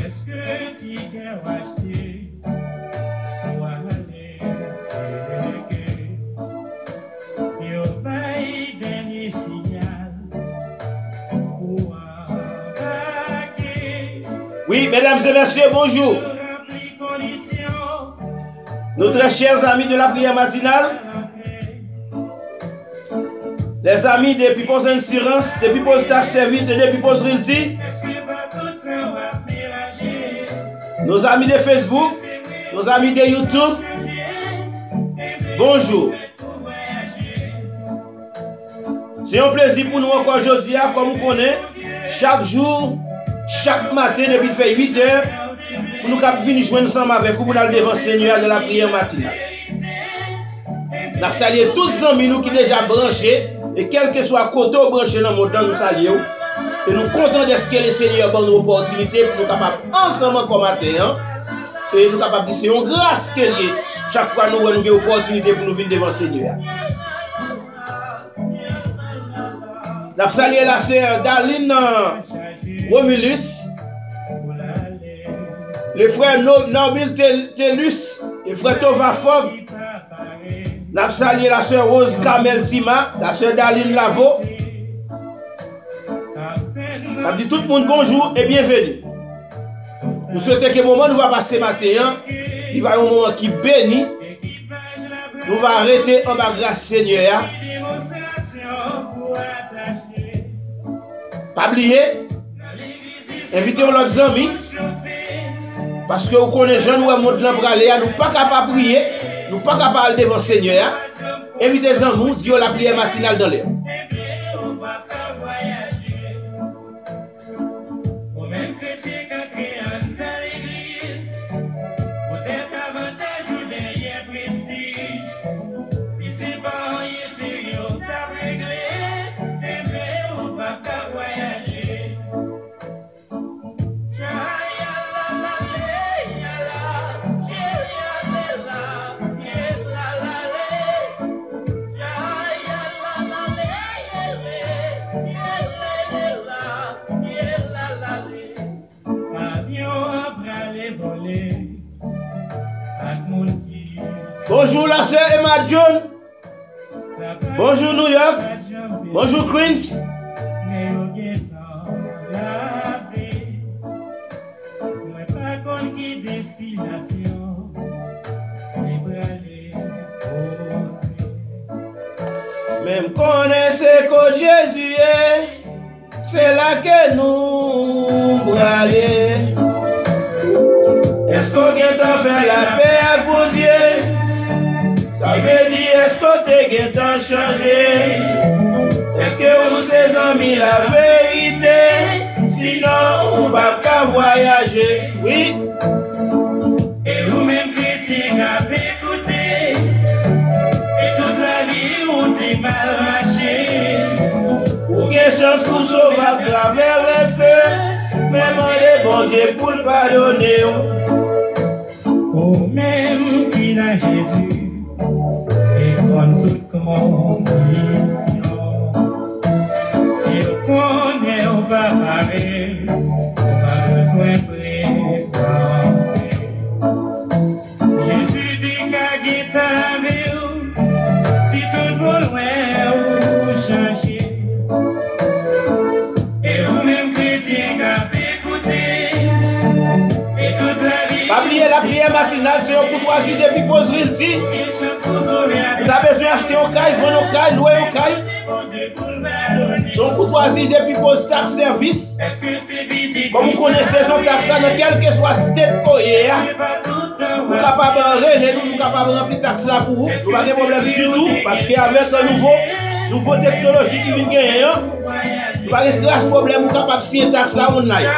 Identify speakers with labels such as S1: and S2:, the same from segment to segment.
S1: Est-ce que tu as acheté pour aller checker? Yo bail dernier signal pour embarquer.
S2: Oui, mesdames et messieurs, bonjour. Nos très chers amis de la prière matinale, les amis de People's Insurance, de People's Tax Service et de People's Realty, nos amis de Facebook, nos amis de YouTube, bonjour. C'est un plaisir pour nous encore aujourd'hui, comme vous connaissez, chaque jour, chaque matin, depuis qu'il fait 8 heures, pour nous venir jouer ensemble avec vous pour aller devant le Seigneur de la prière matinale. Nous saluons tous les amis qui sont déjà branchés, et quel que soit le côté branché dans le monde, nous saluons. Et nous comptons de ce que le Seigneur donne nous opportunité pour nous capables ensemble comme matin. Et nous capables de dire c'est une grâce qu'il y a. Chaque fois nous avons une opportunité pour nous venir devant le Seigneur. Nous saluons la sœur Daline Romulus, le frère Nobil Telus, le frère Tova Fogg. Nous saluons la sœur Rose Kamel Tima, la sœur Daline Lavo. Nous dit tout le monde bonjour et bienvenue. Nous souhaitons que le moment nous va passer matin, il va y avoir un moment qui bénit. Nous va arrêter en bas grâce Seigneur. Pas oublier, invitez l'autre amis. Parce que vous connaissez Jean, nous avons pas capable de prier, nous pas capable devant le Seigneur. Invitez-en nous, Dieu la prière matinale dans l'air. Bonjour la sœur Emma John. Bonjour New York. Bonjour Queens. Même connaissez que Jésus est, c'est là que nous allons. Est-ce qu'on vient de faire la paix avec mon Dieu? Ça veut dire, est-ce que tu as changé? Est-ce que vous ces amis la vérité? Sinon, on va pas voyager. Oui.
S1: Et vous-même critiques à écouter. Et toute la vie, on t'est mal marché.
S2: Ou quelle chance pour sauver à travers les feux. Même en les bon Dieu pour le pardonner.
S1: Ou même qui n'a Jésus. Comme toute condition, si on connaît, on va parler, on va besoin de présenter. Jésus dit qu'à guider, si tout va loin, vous changez. Et vous-même chrétiens, qu'à écouter, et toute la vie.
S2: Pas oublier la prière matinale, c'est un courtoisie de People's Realty. Vous avez besoin d'acheter un caille, vendre un caille, louer un caille. Son courtoisie de People's Tax Service. Comme vous connaissez son taxe dans quel que soit state courrier, vous êtes capable de régler, nous sommes capables de remplir taxe là pour vous. Nous n'avons pas de problème du tout. Parce qu'avec la nouvelle technologie qui vient gagner, nous n'avons pas de problème, nous sommes capables de signer taxe là online.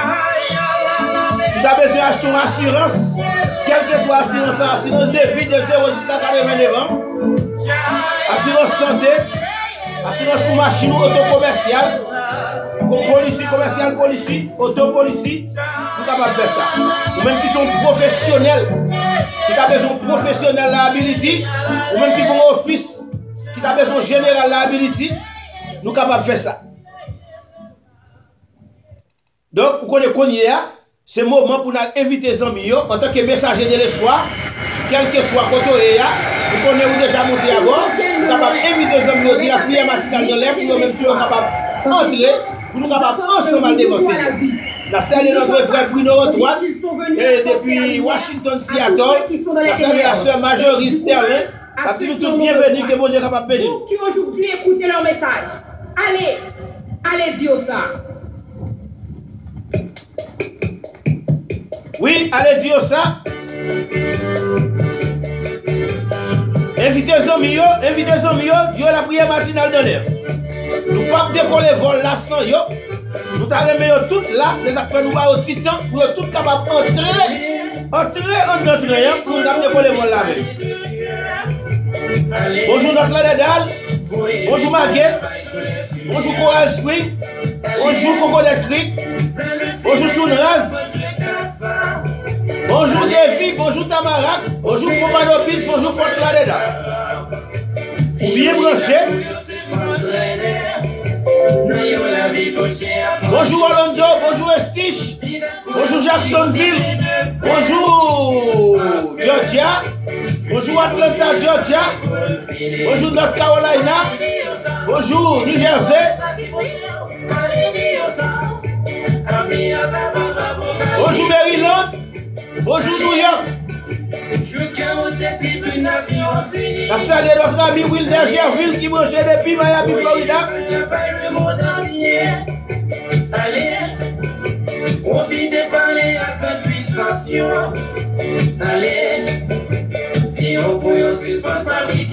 S2: Si vous avez besoin d'acheter une assurance, quelle que soit l'assurance, assurance de vie de 0 jusqu'à 89 ans, assurance santé, assurance pour machine ou auto commercial, policier commercial, policier, auto policier, nous sommes capables de faire ça. Nous-mêmes qui sommes professionnels, qui ont besoin de professionnel liability, ou même qui font office, qui ont besoin de général liability, nous sommes capables de faire ça. Donc, vous connaissez, c'est le moment pour nous inviter les amis en tant que messager de l'espoir, quel que soit côté, vous connaissez déjà monté à bord, vous capable d'inviter les amis qui la prière matinale de l'air, pour nous même capable d'entrer, pour nous capables ensemble d'avancer. La salle de notre frère Bruno Antoine, et depuis Washington, Seattle, la salle de la sœur Marjorie Sterling, la toujours toute bienvenue que mon Dieu est capable de bénir.
S3: Vous qui aujourd'hui écoutez leur message, allez dire ça.
S2: Oui, allez dire ça. Invitez les amis, Dieu la prière matinale de l'air. Nous ne pouvons pas décoller vol là sans yo. Nous t'avons toutes là, les acteurs nous avons au titan, pour être tous capables d'entrer en notre rien, pour nous décoller vol là. Bonjour notre Ladedal, bonjour Maguette, bonjour Coral Spring, bonjour Coco Creek, bonjour Sounraz, bonjour Devi, bonjour Tamarak, bonjour Pompano Beach, bonjour Fort Ladedal. Vous bien branché? Bonjour Orlando, bonjour Estich, bonjour Jacksonville, bonjour Georgia, bonjour Atlanta, Georgia, bonjour North Carolina, bonjour New Jersey, bonjour Maryland, bonjour New York. La salle de notre ami Wilder Gerville qui mange depuis Miami, Florida.
S1: Allez, on vit de parler à cette puissance. Allez, si on peut suspendre la vie,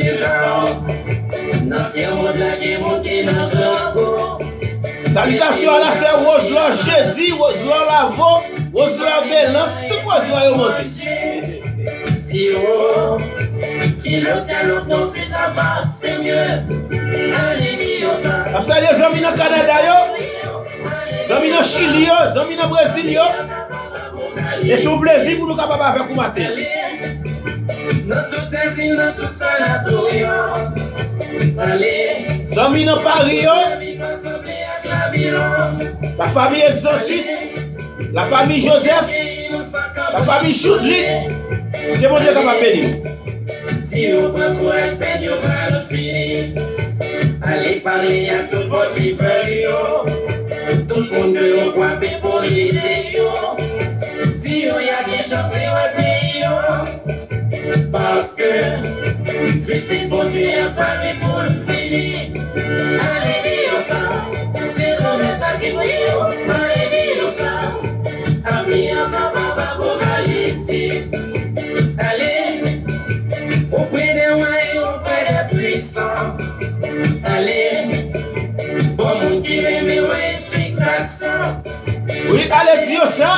S1: notre monde la guerre monte dans le.
S2: Salutations à la sœur Roselor Jeudi, Roselor Lavo, Roselor Bélance, tout Roselor est monté.
S1: Qui le tient l'autre non c'est la base, c'est mieux. Allez, dis ça.
S2: Après les amis dans le Canada, les amis dans le Chili, les amis dans le Brésil, et c'est un plaisir pour nous capables de faire pour mater.
S1: Dans tout asile, dans tout sanatorium. Allez,
S2: les amis dans Paris, la famille Exotis, la famille Joseph, la famille Choudli. C'est mon Dieu qui m'a béni.
S1: Si on prend courage, peine, on va le finir. Allez parler à tout le monde qui veut. Tout le monde veut quoi pour l'idée. Si on y a des chances, on va payer. Parce que je sais bon Dieu a parlé pour le finir. Allez dire ça, c'est le maître qui brille. Allez dire ça, ami à papa, pour qualité.
S2: Oui, allez dire ça.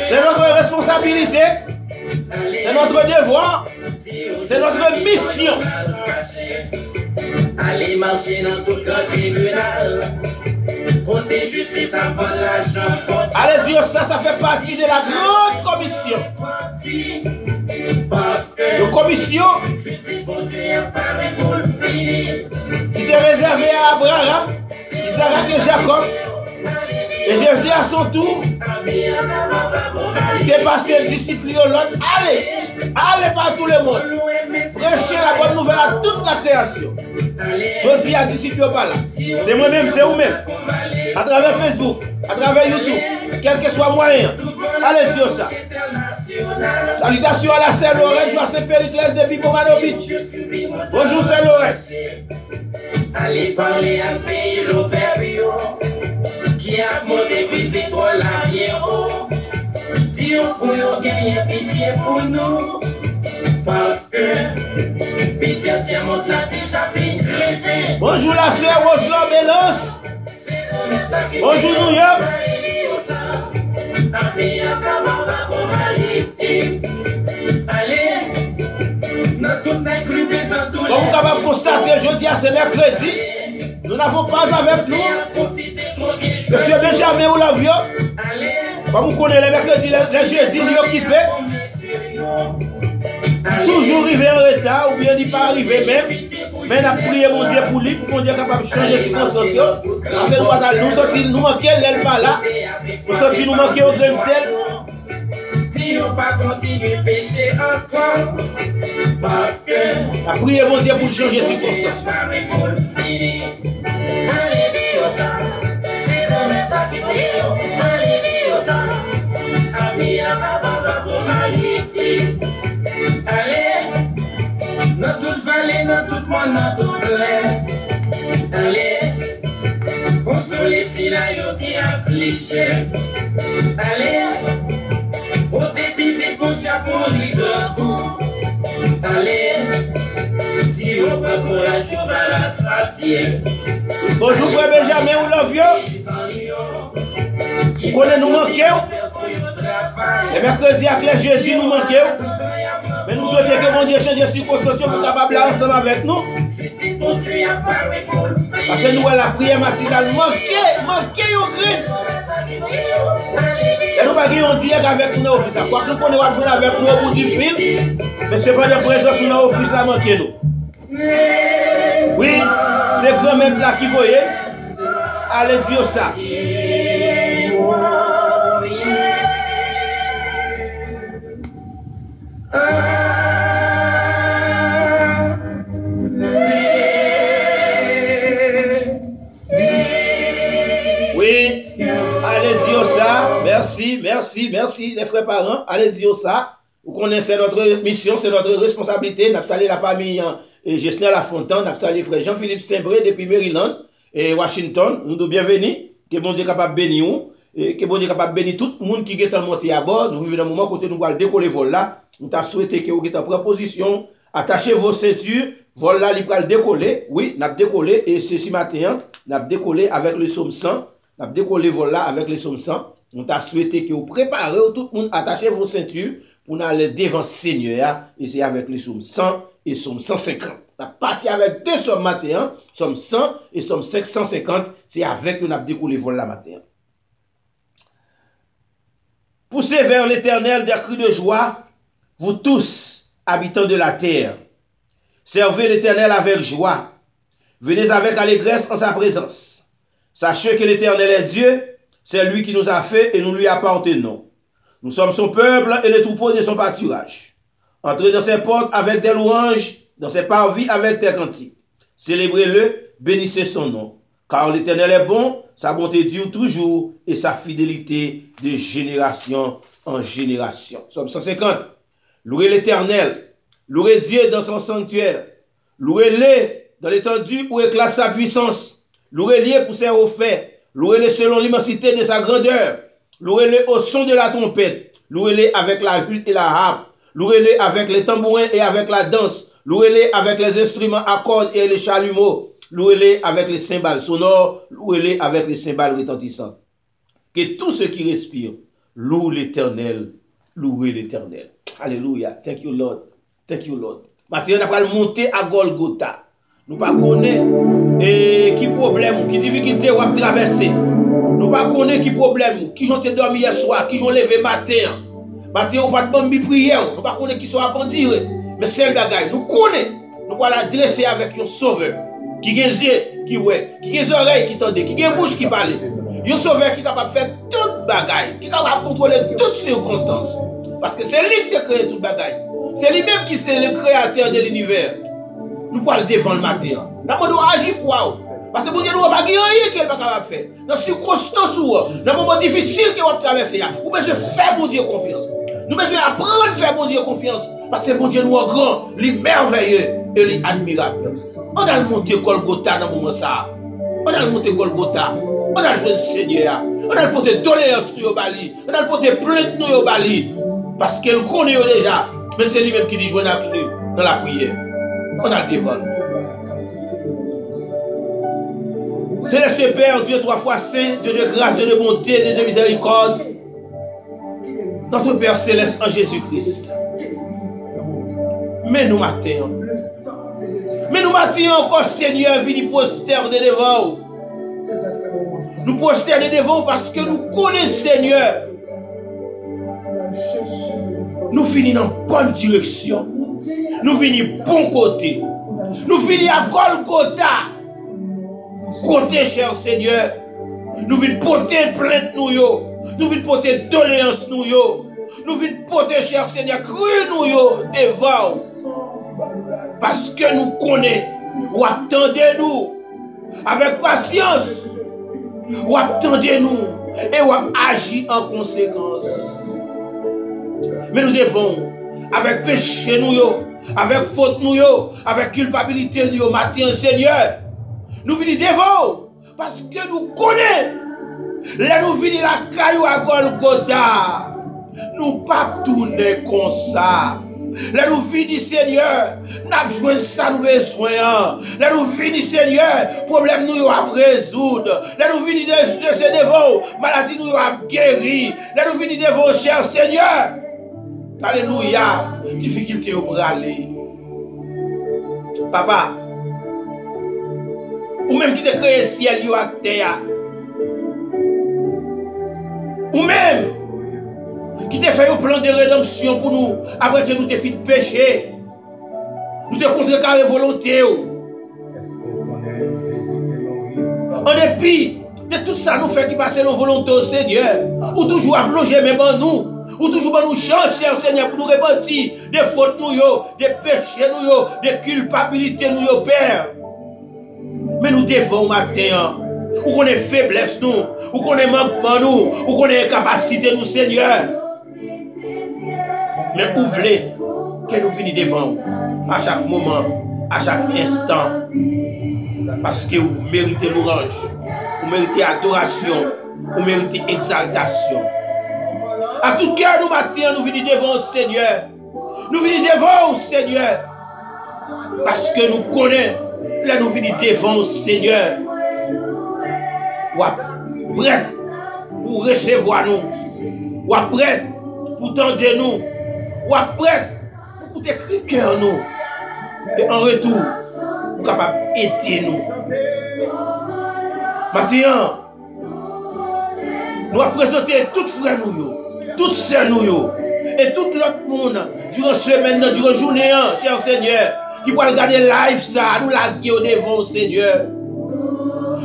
S2: C'est notre responsabilité. C'est notre devoir. C'est notre mission.
S1: Allez marcher dans tout le tribunal. Côté justice avant l'argent.
S2: Allez dire ça, ça fait partie de la grande commission. La commission qui était réservée à Abraham, Isaac et Jacob. Et Jésus à son tour, il est passé le disciple de l'autre. Allez par tout le monde. Prêchez la bonne nouvelle à toute la création. Je dis à disciple par là. C'est moi-même, c'est vous-même. À travers Facebook, à travers YouTube, quel que soit moyen. Allez dire ça. Salutations à la sœur Lorraine, Joie Saint-Périclès depuis Pomano Beach. Bonjour sœur Lorraine.
S1: Allez parler à pays l'opério qui a monté puis pétrole à Pierrot. Dis-nous pour nous gagner pitié pour nous. Parce que pitié tient monte là déjà fin creuser.
S2: Bonjour la sœur Roselor Bélance. Bonjour New York. Comme vous pouvez constater, jeudi à ce mercredi, nous n'avons pas avec nous Monsieur Benjamin ou l'avion. Comme vous connaissez les mercredis, les jeudis, il est occupé. Toujours arrivé en retard ou bien il n'est pas arrivé même. Mais nous avons prié mon Dieu pour lui, pour Dieu capable de changer ses circonstances. Parce que nous sortis, nous manquons, elle pas là. Nous sortis, nous manquons au grain de sel.
S1: Si on pas continuer pécher encore, parce que
S2: la prière mon Dieu pour changer ses circonstances.
S1: Allez, dans toute vallée, dans tout monde, dans tout plaie. Allez, consoler si la yo qui afflige. Allez, au débit pour Dieu pour lui de coup. Allez, si on peut courage, on va la sacier.
S2: Bonjour frère Benjamin, ou love you. Vous connaissez nous manquer. Les mercredis avec les jeudis nous manquer. Mais nous souhaitons que mon Dieu change les circonstances pour capable ensemble avec nous. Parce que nous, la prière matinale, manquer au gré. Et nous ne pouvons pas dire qu'avec nous, office. Quoi que nous connaissons avec nous au bout du fil, mais ce n'est pas de présence sur notre office là, manquer nous. Oui, c'est grand même là qui voyait. Allez dire ça. Oui, allez dire ça. Merci, les frères parents. Allez dire ça. Vous connaissez notre mission, c'est notre responsabilité. Nous saluons la famille Gesner Lafontaine, nous saluons frère Jean-Philippe Saint-Bré depuis Maryland et Washington. Nous sommes bienvenus. Que bon Dieu capable de bénir nous. Et que bon Dieu capable de bénir tout le monde qui est monté à bord. Nous vivons dans un moment où nous allons décoller vol là. Nous avons souhaité que vous ayez en position. Attachez vos ceintures. Vol là, il va décoller. Oui, nous avons décollé. Et ceci matin, nous avons décollé avec le somme 100. Nous avons décollé vol là avec le somme 100. Nous avons souhaité que vous préparez tout le monde. Attachez vos ceintures pour aller devant le Seigneur. Et c'est avec le somme 100 et somme 150. Nous avons parti avec deux sommes matin. Somme 100 et somme 550. C'est avec que nous avons décollé vol là matin. Poussez vers l'Éternel des cris de joie, vous tous, habitants de la terre. Servez l'Éternel avec joie. Venez avec allégresse en sa présence. Sachez que l'Éternel est Dieu, c'est lui qui nous a fait et nous lui appartenons. Nous sommes son peuple et les troupeaux de son pâturage. Entrez dans ses portes avec des louanges, dans ses parvis avec des cantiques. Célébrez-le, bénissez son nom. Car l'Éternel est bon, sa bonté dure toujours et sa fidélité de génération en génération. Somme 150. Louez l'Éternel, louez Dieu dans son sanctuaire, louez-le dans l'étendue où éclate sa puissance, louez-le pour ses hauts faits, louez-le selon l'immensité de sa grandeur, louez-le au son de la trompette, louez-le avec la lutte et la harpe, louez-le avec les tambourins et avec la danse, louez-le avec les instruments à cordes et les chalumeaux, louez-les avec les cymbales sonores, louez-les avec les cymbales retentissantes. Que tous ceux qui respirent louent l'Éternel, louez l'Éternel. Alléluia. Thank you, Lord. Thank you, Lord. Maintenant, on va monter à Golgotha. Nous ne connaissons pas qui problème, qui difficulté on va traverser. Nous ne connaissons pas qui problème, qui ont dormi hier soir, qui ont levé matin. Maintenant, on va te prière. Nous ne connaissons pas qui sont apprentis. Mais c'est le bagage. Nous connaissons. Nous allons l'adresser avec un sauveur. Qui a des yeux qui voient, qui a des oreilles qui tendent, qui a une bouche qui parle. Un sauveur qui est capable de faire toute bagaille, qui est capable de contrôler toutes circonstances. Parce que c'est lui qui a créé toute bagaille. C'est lui-même qui est le créateur de l'univers. Nous pouvons le défendre le matin. Nous devons agir froid. Parce que nous n'avons pas rien qu'il n'est pas capable de faire. Dans les circonstances, dans les moments difficiles que vous traversez, nous devons faire mon Dieu confiance. Nous devons apprendre à faire mon Dieu confiance. Parce que mon Dieu nous est grand, il est merveilleux et il est admirable. On a monté Golgotha dans le moment ça. On a monté Golgotha. On a joué le Seigneur. On a posé tolérance sur Bali. On a posé plainte nous au Bali. Parce qu'elle connaît déjà. Mais c'est lui-même qui dit jouer dans la prière. On a le défendu. Céleste Père, Dieu trois fois saint, Dieu de grâce, Dieu de bonté, Dieu de miséricorde. Notre Père céleste en Jésus-Christ. Mais nous matin. Mais nous matin encore, Seigneur, vini prosterner devant vous. Nous prosterner devant vous parce que nous connaissons, Seigneur. Nous finissons dans bonne direction. Nous finissons bon côté. Nous venons à Golgotha. Côté, cher Seigneur. Nous venons porter plainte nous yo. Nous venons porter doléance nous yo. Nous venons porter, cher Seigneur, cru nous yo devant. Parce que nous connaissons. Ou attendez-nous avec patience. Ou attendez-nous et ou agir en conséquence. Mais nous devons, avec péché nous yo, avec faute nous yo, avec culpabilité nous yo, matin Seigneur, nous venons devant parce que nous connaissons. Là nous venons la caillou à Golgotha. Nous pas tourner comme ça. Là nous venons Seigneur, nous avons joué ça nous besoin. Là nous venons Seigneur, problème nous à résoudre. Là nous venons de devant, maladie nous à guérir. Là nous venons devant cher Seigneur. Alléluia, difficulté au aller. Papa, ou même qui te créé ciel et la terre. Ou même qui te fait un plan de rédemption pour nous après que nous te fait péché. Nous te contrecarré volonté. En dépit de tout ça, nous fait qui passe nos volontés au Seigneur. Ou toujours à plonger même en nous. Ou toujours nous chance, cher Seigneur, pour nous repentir des fautes nous, des péchés nous, des culpabilités nous, Père. Mais nous devons matin, ou qu'on ait faiblesse nous, ou qu'on ait manquement nous, ou qu'on ait incapacité nous, Seigneur. Mais ouvrez que nous finissons devant à chaque moment, à chaque instant. Parce que vous méritez l'orange, vous méritez adoration, vous méritez exaltation. À tout cœur, nous matin, nous venons devant le Seigneur. Nous venons devant le Seigneur. Parce que nous connaissons. Là, nous venons devant le Seigneur. Ou prêt pour recevoir nous. Ou prêt pour tendre nous. Ou prêt pour écrire cœur nous. Et en retour, vous capable d'aider nous. Maintenant, nous allons présenter toutes frères nous. Toutes ces nous et tout l'autre monde durant semaine, durant journée, cher Seigneur, qui peut regarder live ça, nous la guerre devant Seigneur.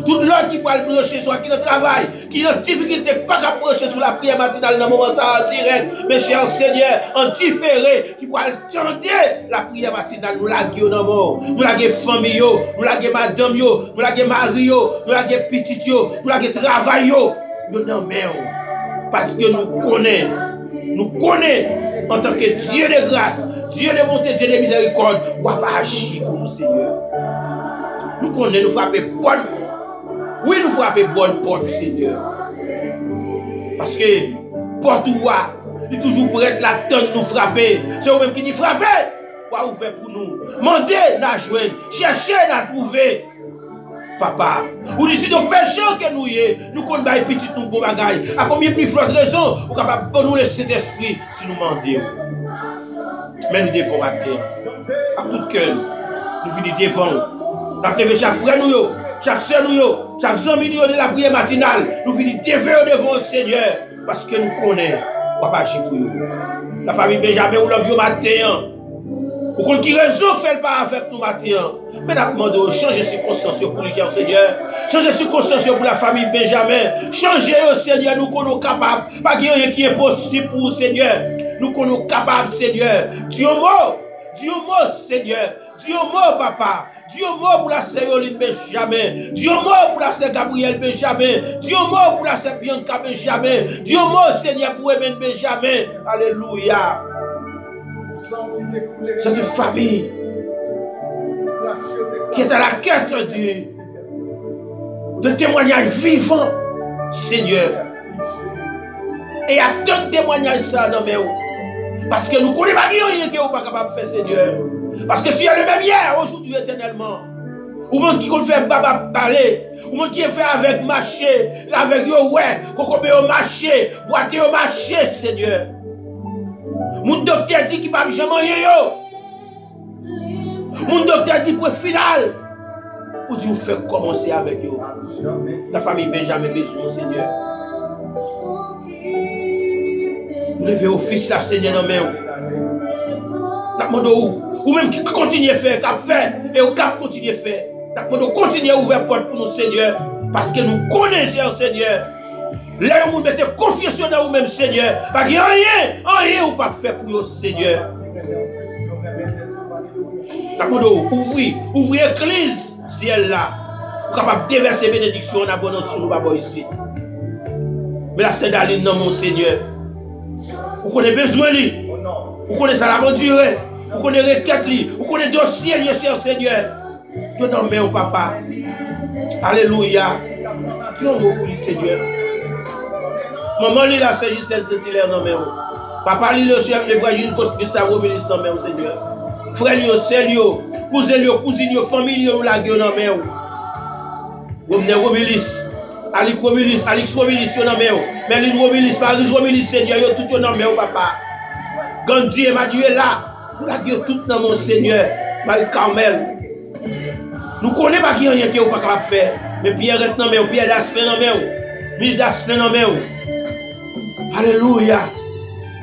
S2: Tout l'autre qui peut brancher soit qui ne travaille, qui a difficulté, pas qu'à brancher sur la prière matinale dans le moment ça en direct, mais cher Seigneur, en différé, qui peut attendre la prière matinale, nous la guerre dans le monde, nous la guerre famille, nous la guerre madame, nous la guerre mari, nous la guerre petite, nous la guerre travail, nous dans parce que nous connaissons en tant que Dieu de grâce, Dieu de bonté, Dieu de miséricorde, ou pas agir pour nous, Seigneur. Nous connaissons, nous frappons bonne. Oui, nous frappons bonne porte, Seigneur. Parce que porte ou il est toujours prêt la tonne nous frapper. C'est vous-même qui nous frappez. Quoi vous faites pour nous? Mandez, la joindre, cherchez, la trouver. Papa, ou d'ici donc méchant que nous connaissons les petits nous pour bagaille. À combien plus forte raison, vous êtes capable de nous laisser cet esprit si nous demandons. Mais nous devons mater. À tout cœur, nous venons devant. Nous avons chaque frère, chaque soeur, chaque ami de la prière matinale. Nous venons devant le Seigneur. Parce que nous connaissons. Papa, agir pour nous. La famille Benjamin, ou l'homme matin. Vous comprenez qui raison fait pas avec nous matin. Mais nous demandons de changer les circonstances pour le Seigneur. Changer les circonstances pour la famille Benjamin. Changer au Seigneur, nous sommes capables. Pas qu'il y ait rien qui est possible pour le Seigneur. Nous sommes capables, Seigneur. Dieu mot, Seigneur. Dieu mot, Papa. Dieu mot pour la Céroline Benjamin. Dieu mot pour la Sœur Gabriel Benjamin. Dieu mot pour la Sœur Bianca Benjamin. Dieu mot, Seigneur, pour Emen Benjamin. Alléluia. Cette famille qui est à la quête de témoignages vivants, Seigneur. Et il y a tant de témoignages ça dans mes mains. Parce que nous ne connaissons pas rien que vous n'êtes pas capable de faire, Seigneur. Parce que tu es le même hier, aujourd'hui, éternellement. Ou même qui fait baba parler, ou même qui fait avec marché, avec yo ouais, kokobé au marché, boité au marché, Seigneur. Mon docteur dit qu'il ne va jamais yo. Mon docteur dit pour le final. Ou Dieu fait commencer avec yo. La famille Benjamin besoin, Seigneur. Nous levons au fils la Seigneur dans main. Nous demandons ou même qui continue à faire, qui fait, et au cap continue à faire. Nous continuons à ouvrir porte pour nous, Seigneur, parce que nous connaissons, Seigneur. Là où vous mettez confiance dans vous-même, Seigneur, parce qu'il n'y a rien ou pas fait pour vous, Seigneur. Ouvrez l'église, si elle là, pour capable déverser bénédiction en abondance sur nous, ici. Mais là, c'est d'aller dans mon Seigneur. Vous connaissez besoin de lui. Vous connaissez ça la bonne durée. Vous connaissez requête lui. Vous connaissez dossier, cher Seigneur. Dieu n'en met au papa. Alléluia. Tu en veux pour Seigneur. Maman, lui, là, c'est juste Saint-Hilaire, non, mais papa, lui, le chef, le frère Gustavo Mélis, non, mais Seigneur. Frère, lui, c'est lui, cousin, lui, cousine, famille, lui, la gueule, non, mais vous venez Robilis. Alix Robilis, non, mais lui, Robilis, Paris Robilis, Seigneur, tout, non, mais papa. Gandhi, Emmanuel, là, vous la gueule, tout, non, mon Seigneur. Marie-Carmel. Nous connaissons pas qui rien qui n'est pas capable de faire. Mais Pierre est non, mais Pierre Dasselin, non, mais Mich Dasselin, non, mais alléluia.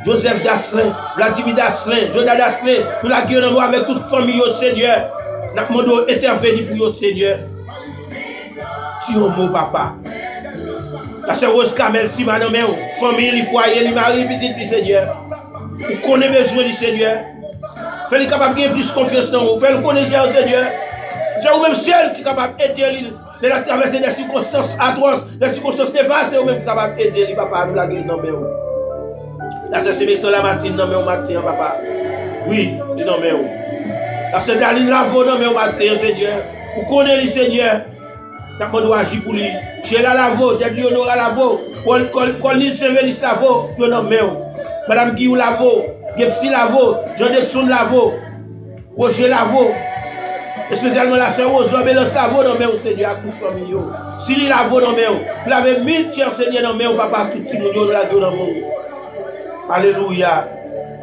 S2: Joseph Dasselin, Vladimir Dasselin, Joda Dasselin, nous la gueule avec toute famille au Seigneur. Nous demandons d'intervenir pour vous, Seigneur. Tu es mon papa. La sœur Rose Kamel, Tima, non, mais famille, les foyers, les maris, les petits, Seigneur. Vous connaissez besoin du Seigneur. Faites-le capable de gagner plus confiance dans vous. Faites-le connaître au Seigneur. C'est vous-même seul qui est capable d'aider lui. De traverser des circonstances atroces, des circonstances néfastes, c'est vous-même qui est capable d'aider lui, papa, nous la gueule, non, mais là, c'est Sébastien Lamartine, non, mais au matin, papa. Oui, non, mais là, c'est Daline Lavo, non, mais au matin, Seigneur. Vous connaissez le Seigneur. Nous devons agir pour lui. Chez la Lavo, Tête Léonora Lavo, Colline Saint-Vélis Lavo, non, mais Madame Guillaume Lavo, Gepsi Lavo, Jean-Dexon Lavo, Roger Lavo, spécialement la sœur Rose Bélance Lavo, non mais au Seigneur, à toute famille. Sili Lavo, non mais vous l'avez mis, cher Seigneur, non mais au papa, tout le monde, la gueule, non mais alléluia.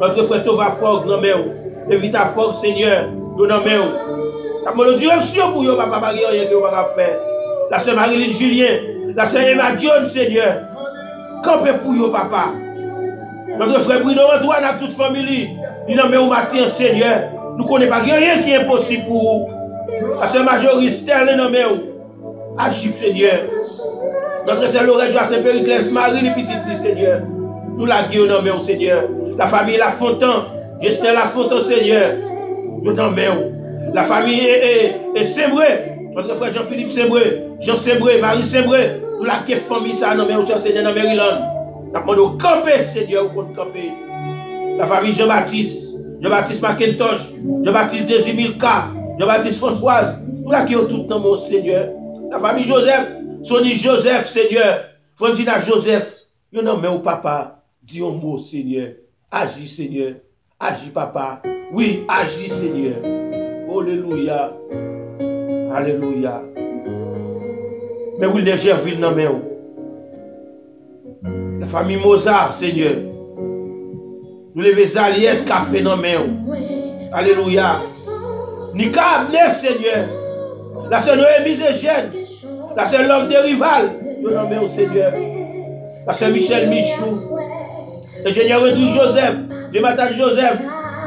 S2: Notre frère Tova Fogg, non mais Evita Fogg, Seigneur, non mais vous la direction pour vous, papa, Marie, rien que vous va faire. La sœur Marilyn Julien, la sœur Emma John, Seigneur, campez pour vous, papa. Notre frère Bruno Antoine à toute famille, il n'en met au matin, Seigneur. Nous ne connaissons pas rien qui est impossible pour vous. La sœur Majoriste, elle n'en met où. Agis, Seigneur. Notre sœur Lorette Joachim Périclès, Marie, les petites, Seigneur. Nous la guillons, n'en met où, Seigneur. La famille La Fontaine, Justin La Fontaine, Seigneur. Nous n'en met où. La famille est Sembré. Notre frère Jean-Philippe Sembré, Jean Sembré, Marie Sembré. Nous la famille, ça, n'en met où, Seigneur, dans Maryland. Nous avons demandé camper, Seigneur, pour camper. La famille Jean-Baptiste, Jean-Baptiste Macintosh, Jean-Baptiste Desimilka, Jean-Baptiste Françoise, nous la qui tout dans mon Seigneur. La famille Joseph, Sonny Joseph, Seigneur, Fondina Joseph, nous nommons au papa, dis un mot, Seigneur. Agis, Seigneur. Agis, papa. Oui, agis, Seigneur. Alléluia. Alléluia. Mais oui, les Gerville, non, mais la famille Mozart, Seigneur. Nous levons Zaliette, café dans main. Alléluia. Nika Abner, Seigneur. La sœur Noémie Zégène. La sœur Love de Rival. Nous nommons au Seigneur. La sœur Michel Michou. Ingénieur Edouard Joseph. Jonathan Joseph.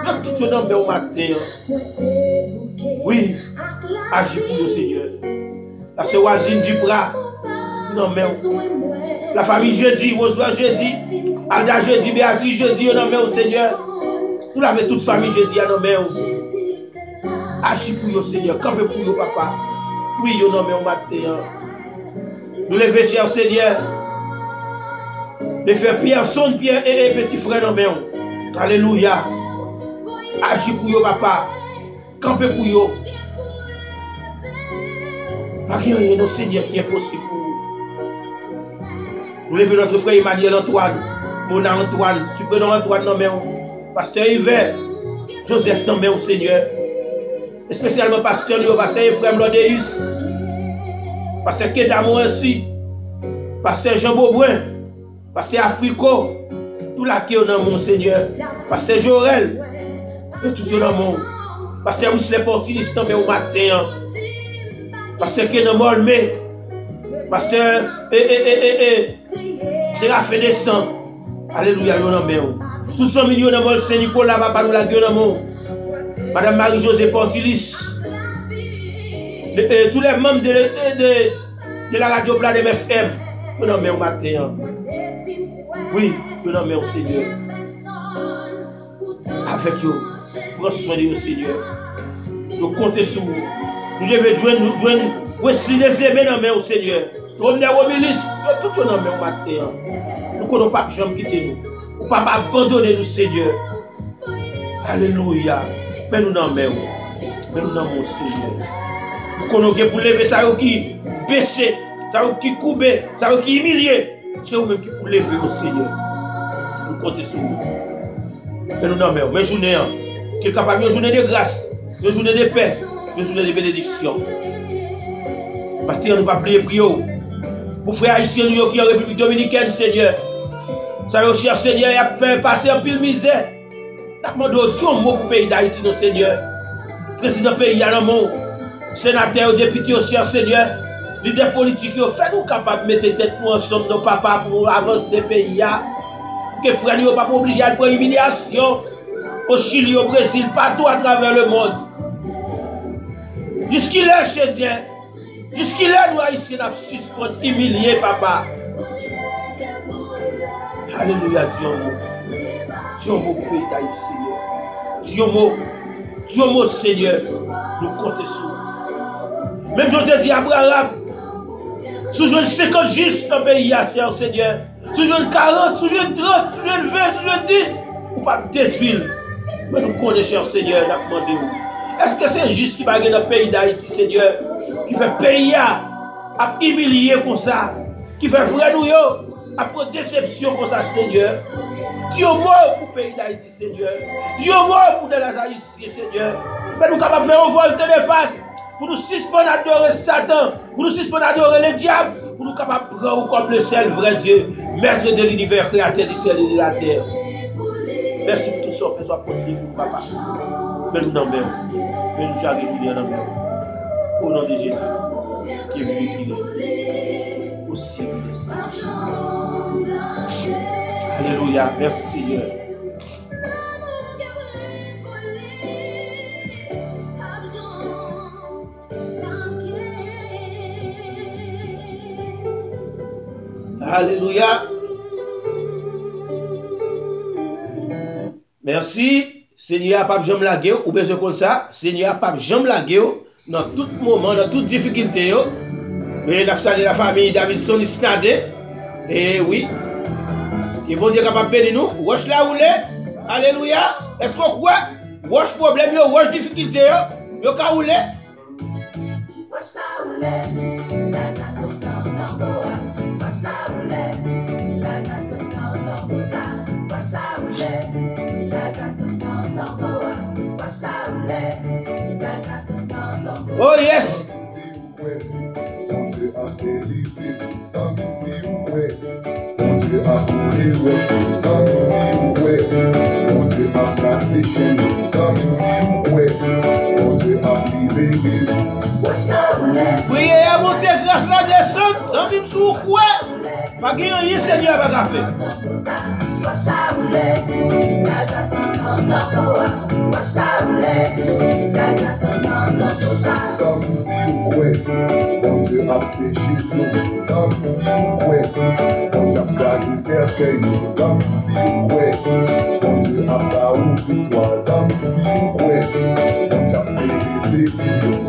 S2: Nous tous nommons au matin. Oui. Agis pour nous, Seigneur. La sœur Wazine Duprat. Nous nommons. La famille jeudi, Rosebois jeudi, Alda jeudi, Béatrice jeudi, on nomme au Seigneur. Nous l'avons toute famille jeudi, on nomme. Agis pour vous, Seigneur, campez pour vous, papa. Oui, on nomme au matin. Nous les cher Seigneur. Les frères Pierre, son Pierre et petit frère nomme. Alléluia. Agis pour vous, papa. Campez pour vous. Pas qu'il y ait un Seigneur qui est possible pour vous. Nous levons notre frère Emmanuel Antoine, Mona Antoine, Suprénom Antoine, nommé Pasteur Hiver, Joseph, nommé au Seigneur. Et spécialement Pasteur Lio, Pasteur Ephraim Lodéus, Pasteur Kedamo ainsi, Pasteur Jean Beaubrun, Pasteur Africo, tout là qui est dans mon Seigneur, Pasteur Jorel, et tout dans mon Pasteur Whistler Portilis, nommé au matin, Pasteur Kenan Molmé, Pasteur Séraphin Descend. Alléluia, yon nan men. Tout son milieu dans mon Saint-Nicolas, papa nous la gueule dans mon. Madame Marie-Josée Portilis, tous les membres de la radio Bladem FM, nous nommons au matin. Oui, nous nommons au Seigneur. Avec vous, prends soin de vous, Seigneur. Nous comptons sur vous. Nous devons joindre Wesley les aimés dans au Seigneur. Nous sommes des Romilis, nous tous nous nommons au matin. Nous ne pouvons pas jamais quitter nous. Nous ne pouvons pas abandonner nous, Seigneur. Alléluia. Mais nous nommons. Mais nous nommons, Seigneur. Nous connaissons pour lever ça qui baisser, ça qui couper, ça qui humilier. C'est vous-même qui pour lever au Seigneur. Nous comptons sur vous. Mais nous nommons. Mais journée, qui est capable de journée de grâce, de journée de paix, de journée de bénédiction. Parce que nous ne pouvons pas prier. Pour frères haïtiens qui sont en République Dominicaine, Seigneur. Ça veut cher Seigneur, il a fait passer un pile misère. Nous demandons Dieu mot pour le pays d'Haïti, nos Seigneur. Président pays, il y a un mot. Sénateur, député, cher Seigneur. Leader politique, il fait nous capables de mettre tête nous ensemble, nos papas, pour avancer le pays. Que frères ne soient pas obligés à faire humiliation au Chili, au Brésil, partout à travers le monde. Jusqu'il est chez Dieu. Jusqu'il est, nous haïtiens, nous suspendons, humiliés, papa. Alléluia, Dieu mot pays d'Haïti, Seigneur. Dieu mot, Seigneur, nous comptons sur. Même je te dis, Abraham, si je 50 juste dans le pays, cher Seigneur, si je 40, si je 30, si je 20, si je 10, pour ne pas détruire. Mais nous connaissons, cher Seigneur, nous demandons. Est-ce que c'est juste qui va gagner dans le pays d'Haïti, Seigneur, qui fait pays à humilier comme ça, qui fait vrai nous, après déception comme ça, Seigneur. Dieu mort pour le pays d'Haïti, Seigneur. Dieu mort pour les Haïtiens, Seigneur. Fais-nous capables de faire un volte de face, pour nous suspendre adorer Satan, pour nous suspendre adorer le diable, pour nous capables de prendre comme le seul vrai Dieu, maître de l'univers, créateur du ciel et de la terre. Merci pour tout ça, que soit possible pour papa. Mais nous n'en mettons. Mais nous chargons les en mer. Au nom de Jésus, qui est venu guérir. Aussi, alléluia, merci Seigneur. Alléluia. Merci. Seigneur, pas jamais laguer, ou besoin comme ça. Seigneur, pas jamais laguer dans tout moment, dans toute difficulté. Mais nous saluons la famille Davidson Isnade. Et oui. Et bon Dieu capable de bénir nous. Wash la roule. Alléluia. Est-ce qu'on croit? Wash problème, wash difficulté. Yo ka roule. Wash la roule. Oh yes.
S4: Dieu a couru, sans même si vous pouvez. Mon Dieu a placé chez nous, sans même si vous pouvez. Mon Dieu a privé.
S2: Priez à monter grâce la descente, sans même si vous pouvez. Pas qu'il y ait rien, Seigneur, va faire.
S4: Sans même si vous pouvez. Mon Dieu a séché nous, sans même si vous pouvez. Mon Dieu a placé cercueil, sans même si vous pouvez. Mon Dieu a pas ouvert victoire, sans même si vous pouvez. Mon Dieu a payé des filles.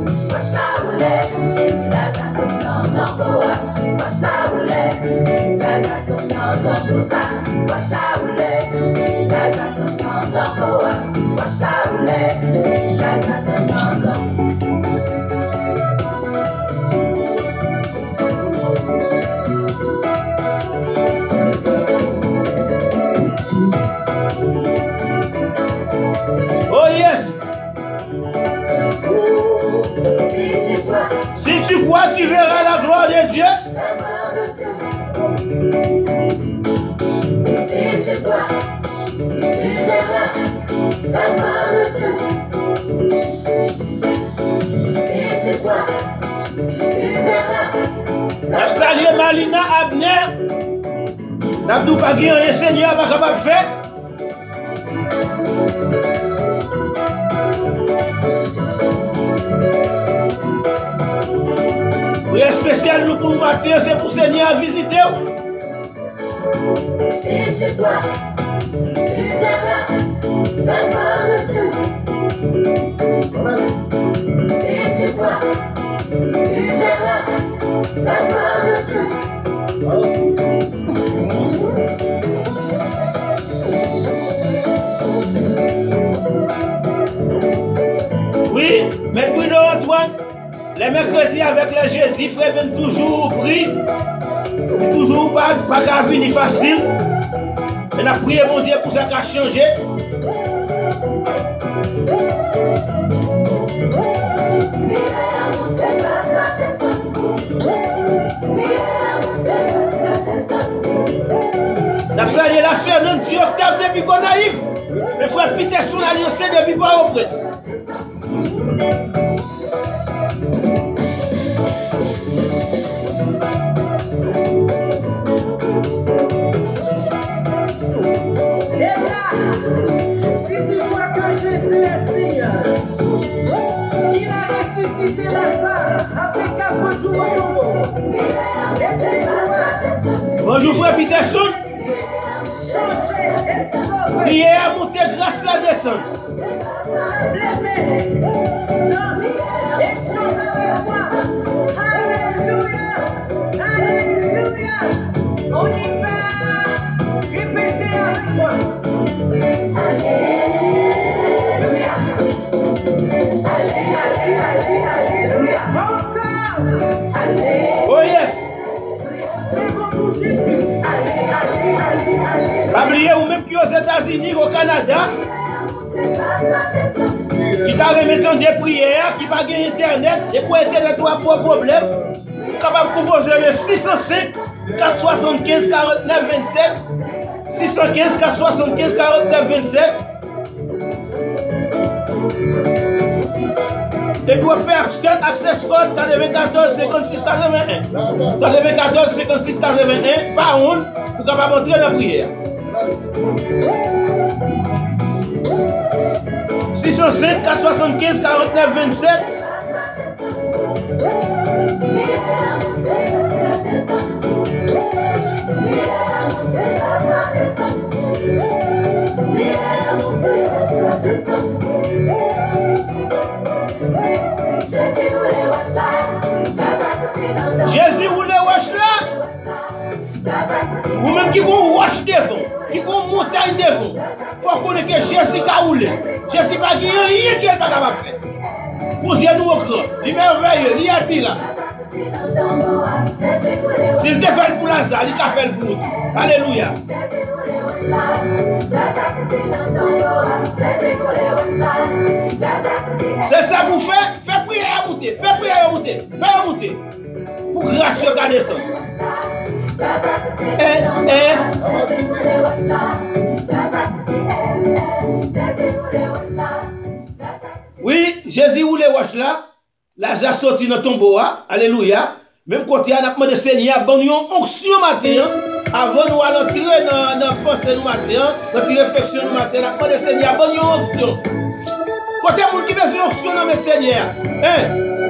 S2: Oh yes. Si tu crois, tu verras la gloire de Dieu. Si tu crois, tu verras la gloire de Dieu. Si tu crois, tu verras. Salut Malina Abner. N'abdou pas qui un Seigneur va capable de faire. Prière spéciale nous pour matin, c'est pour Seigneur visiter.
S1: Si c'est toi, tu verras la gloire de Dieu. Si tu crois, tu verras la gloire de Dieu.
S2: Oui, mais Bruno Antoine, les mercredis avec les jeudis, frère viennent toujours prier. Toujours pas qu'à venir facile. On a prié mon Dieu pour ça qu'a changé. N'a pas salué la sœur non Dieu Octave depuis qu'on arrive. Le frère Peterson a lancé depuis par au prêtre.
S1: Si tu crois que Jésus est Seigneur, il a ressuscité Lazare après 4 jours au tombeau.
S2: Bonjour frère Peterson. Priez à monter grâce la descente.
S1: Et chante avec moi. Alléluia, alléluia. On y va. Répétez avec moi. Alléluia. Alléluia. Encore. Alléluia.
S2: Oh yes.
S1: C'est bon pour Jésus. Alléluia.
S2: Pas oublier ou même qui aux États-Unis, au Canada, qui t'a remis des prières, qui va gagner Internet, et pour Internet, tu as pas de problème. Capable de composer le 605 475 49 27. 615 475 49 27. Et pour faire access code 94 56 81. 94 56 81 par une pour capable entrer dans la prière. 605 475 49 27. Jésus voulait wash là. Ou même qui vont wash devant, qui vont montagne devant. Il faut qu'on ait que Jésus qui a roulé. Jésus n'a pas rien qui n'est pas capable de faire. Pour Dieu nous au cran, il est merveilleux, il est admirable. S'il te fait pour Lazare, il t'a fait pour nous. Alléluia. C'est ça pour faire. Fais prière à monter. Fais prière à monter. Fais à monter. Pour grâce à descendre. Oui, Jésus voulait watch là. Lazare sorti dans ton bois. Alléluia. Même côté, on a demandé Seigneur, bon, nous avons onction matin. Avant nous allons entrer dans la pensée nous matin, dans la réflexion nous matin, on a demandé Seigneur, bon, nous avons onction. Côté, vous qui besoin onction dans mes Seigneur.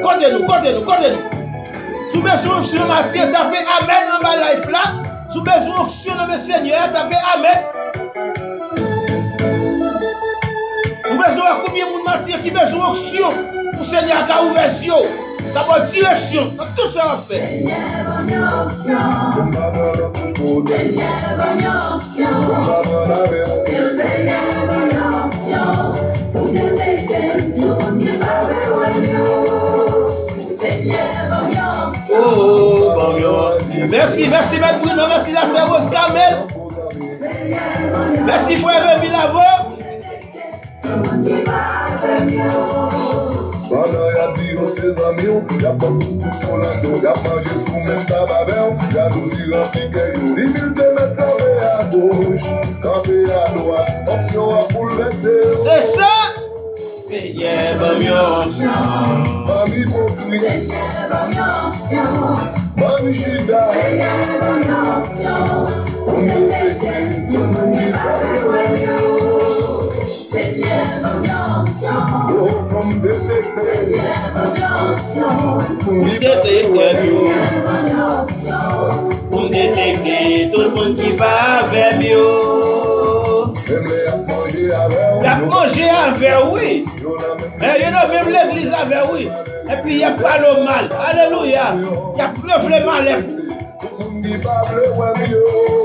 S2: Côté nous. Si vous besoin onction matin, tapez Amen dans ma life là. Si vous besoin onction dans mes Seigneur, tapez Amen. Vous besoin de combien de monde matin qui besoin onction pour Seigneur qui a ouvert les yeux. Ça va direction, tout ça va faire.
S1: Seigneur, bonne option. Seigneur, bonne option. Seigneur, bonne option. Pour nous aider, tout le monde va vers Seigneur, bonne option.
S2: Oh, bonne merci, Maître Bruno, merci la sœur Rose Carmel. Merci frère Rémi Lavo.
S4: Pendant y'a dit aux ses amis, y'a pas beaucoup pour l'ando, y'a mangé sous même tabac, y'a 12 remplis, il mille te mettre campé à gauche, campé à droite, option à bouleverser.
S2: C'est ça! Seigneur, bonne option.
S4: Mami hypocrite,
S1: Seigneur, bonne option.
S4: mami chida,
S1: Seigneur, bonne option. Pour nous aider, tout le monde va vers Seigneur, bonne option.
S2: Pour détecter tout le monde qui va vers mieux. Il y a mangé avec, oui. Même l'église avec, oui. Et puis il y a pas le mal. Alléluia. Il y a plus le mal.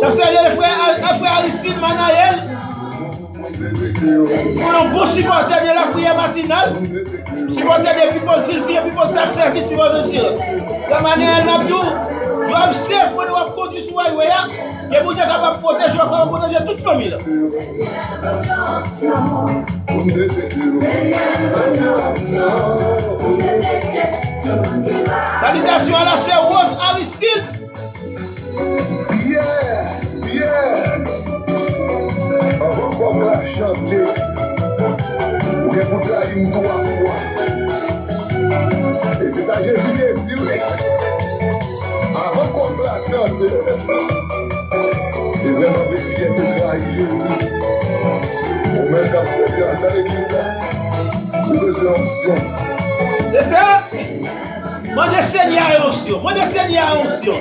S2: Ça c'est le frère Aristide Manaël. Pour un bon supporter de la prière matinale. Supporter de People's Realty et People's Tax Service, People's Insurance. La manière Nabdou, doivent safe pour nous conduire sur la route. Et vous êtes capable de protéger toute famille. Salutations à la sœur Rose Aristide.
S4: Avant qu'on la chante, ou bien pour trahir une toi. Et c'est ça que Jésus dit, avant qu'on la chante, et vraiment vérifier que trahir, on met comme Seigneur dans l'église, nous besoin d'onction.
S2: C'est ça? Moi je Seigneur à onction. Moi je Seigneur à onction.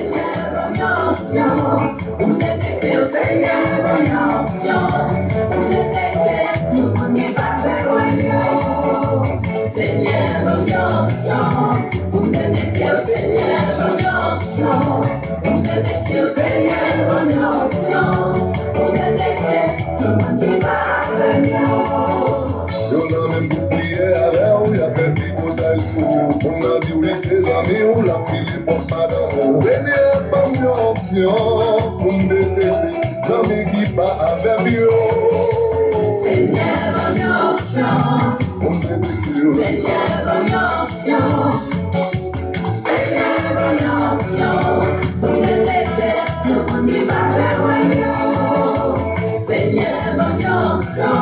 S4: On a dit oui ses amis, on l'a filé pour madame. Venez pas mieux option pour me détecter. Amis qui pas avec mieux.
S1: Seigneur, bonne option.
S4: Pour me détecter.
S1: Seigneur, bonne option. Seigneur, bonne option. Pour me détecter, tout le monde qui va vers Seigneur, bonne option.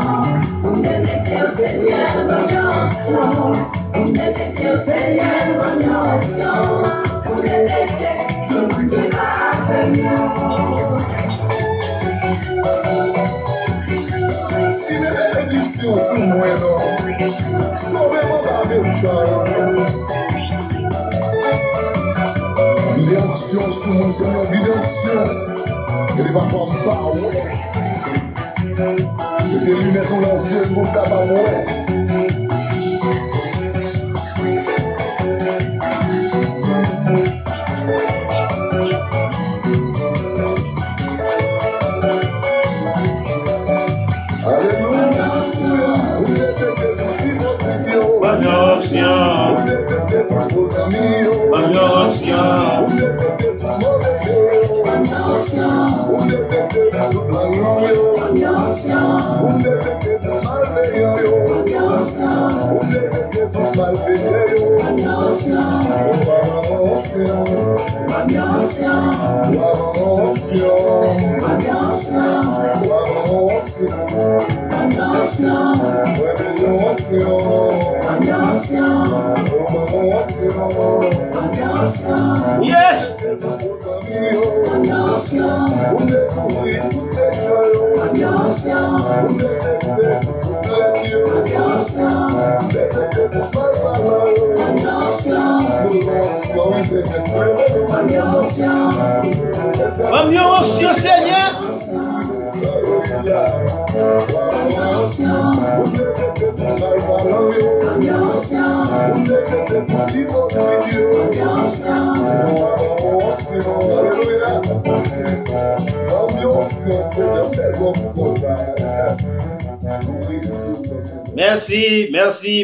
S1: Pour me détecter, Seigneur, bonne option. Pour me détecter, Seigneur, bonne option. Pour me détecter, tout le monde qui va vers
S4: Si mes bénédictions sont moins longues, sauvez-moi par mes chars. Vidéation sur mon Seigneur, vidéation. Et les parfois me parlent. Et tes lunettes dans les yeux, mon tabac, ouais.
S2: Yes! Vamos onction, Seigneur.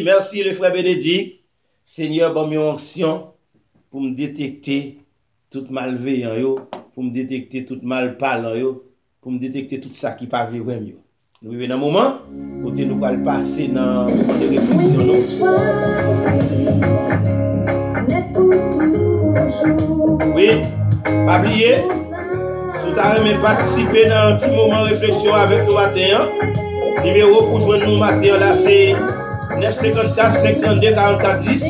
S2: Merci le frère Bénédicte. Seigneur, bon mon onction pour me détecter tout malveillant, pour me détecter tout mal parlant, pour me détecter tout ça qui pas vrai. Nous vivons dans un moment où nous allons passer dans des réflexions. Oui, pas oublier, si tu as aimé participer dans un petit moment de réflexion avec nous matin, numéro pour joindre nous matin là c'est 954 52 44 10.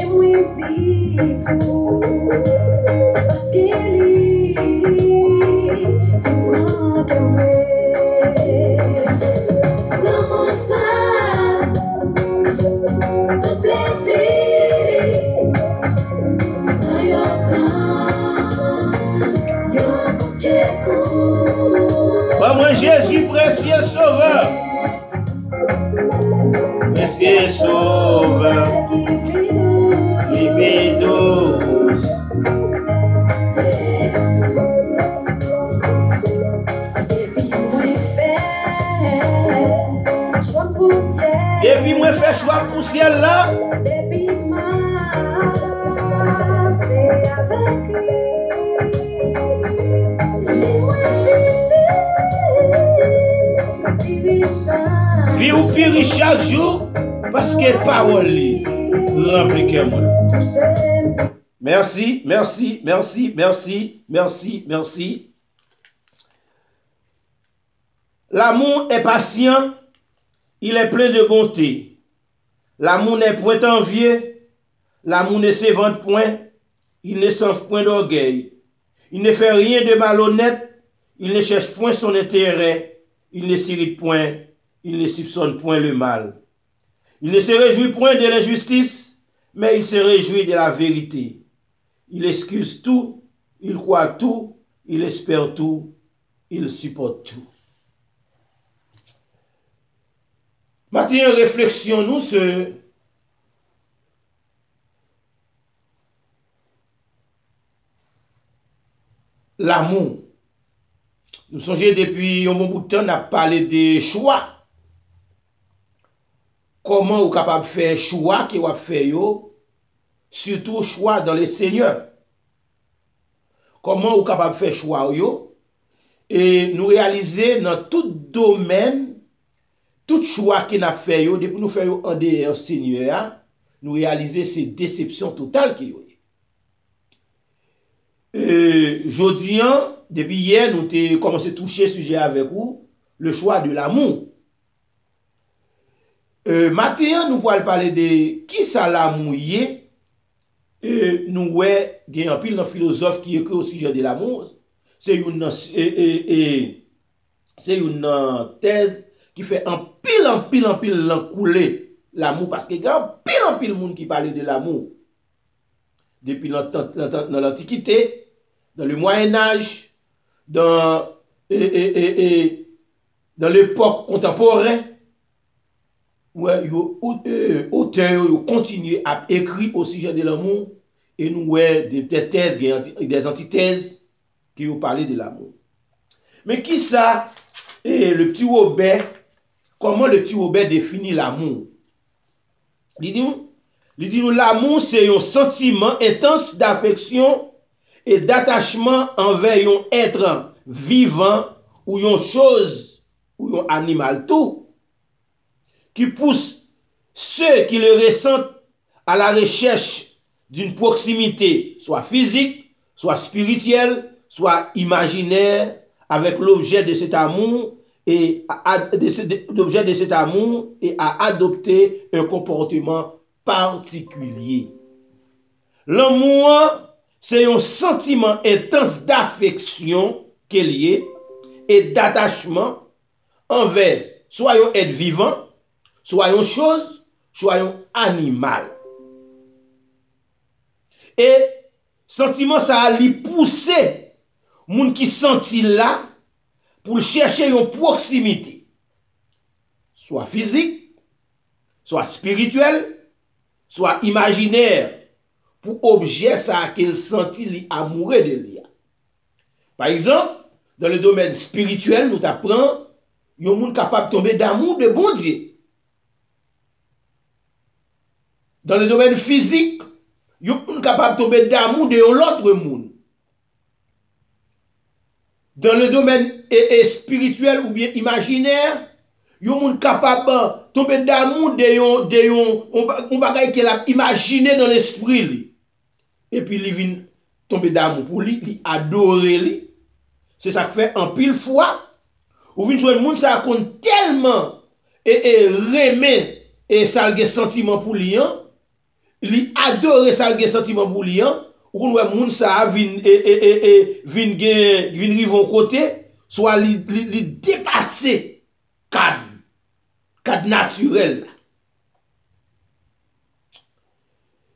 S2: Bon, moi, Jésus, précieux sauveur. Précieux sauveur. Libidous. Depuis moi fait choix pour ciel là. Vie ou pire chaque jour parce que parole li remplit que moi. Merci, merci, merci, merci, merci, merci. L'amour est patient, il est plein de bonté. L'amour n'est point envieux, l'amour ne se vante point, il ne songe point d'orgueil. Il ne fait rien de malhonnête, il ne cherche point son intérêt, il ne s'irrite point, il ne soupçonne point le mal. Il ne se réjouit point de l'injustice, mais il se réjouit de la vérité. Il excuse tout, il croit tout, il espère tout, il supporte tout. Maintenant, réflexion nous sur l'amour. Nous songeons depuis un bon bout de temps, on a parlé de choix. Comment vous êtes capable de faire choix que vous fait, surtout choix dans le Seigneur. Comment vous êtes capable de faire choix et nous réaliser dans tout domaine, tout choix que nous avons fait, depuis nous faisons en dehors Seigneur, nous réaliser ces déceptions totales qu'il y a. Aujourd'hui, depuis hier, nous avons commencé à toucher le sujet avec vous, le choix de l'amour. Maintenant, nous pourrons parler de qui ça l'amour est. Nous voyons un pile de philosophe qui écrit au sujet de l'amour. C'est une thèse qui fait un pile couler l'amour parce qu'il y a un pile de monde qui parle de l'amour. Depuis dans l'Antiquité, dans le Moyen-Âge, dans l'époque contemporaine, auteurs continuent à écrire au sujet de l'amour et nous voyons des thèses, des antithèses qui ont parlé de l'amour. Mais qui ça, le petit Robert, comment le petit Robert définit l'amour? Il dit nous l'amour c'est un sentiment intense d'affection et d'attachement envers un être vivant ou une chose ou un animal tout qui pousse ceux qui le ressentent à la recherche d'une proximité, soit physique, soit spirituelle, soit imaginaire, avec l'objet de cet amour et à adopter un comportement particulier. L'amour, c'est un sentiment intense d'affection qu'il y ait et d'attachement envers soit un être vivant, soit une chose, soit un animal. Et sentiment ça a lui pousser moun qui senti là pour chercher une proximité, soit physique, soit spirituelle, soit imaginaire, pour objet ça qu'il senti li amoureux de lui. Par exemple, dans le domaine spirituel, nous t'apprenons yon moun capable de tomber d'amour de bon Dieu. Dans le domaine physique, yon moun capable de tomber d'amour de l'autre monde. Dans le domaine spirituel ou bien imaginaire, yon moun capable de tomber d'amour de yon bagay qu'elle a imaginé dans l'esprit. Et puis il vient tomber d'amour pour lui, il adore lui. C'est ça que fait en pile fois. Ou vient jouer le monde ça compte tellement remet et ça le sentiment pour lui. Il adore ça le sentiment pour lui. Ou le monde ça vient rivon côté, soit li dépasser cadre naturel.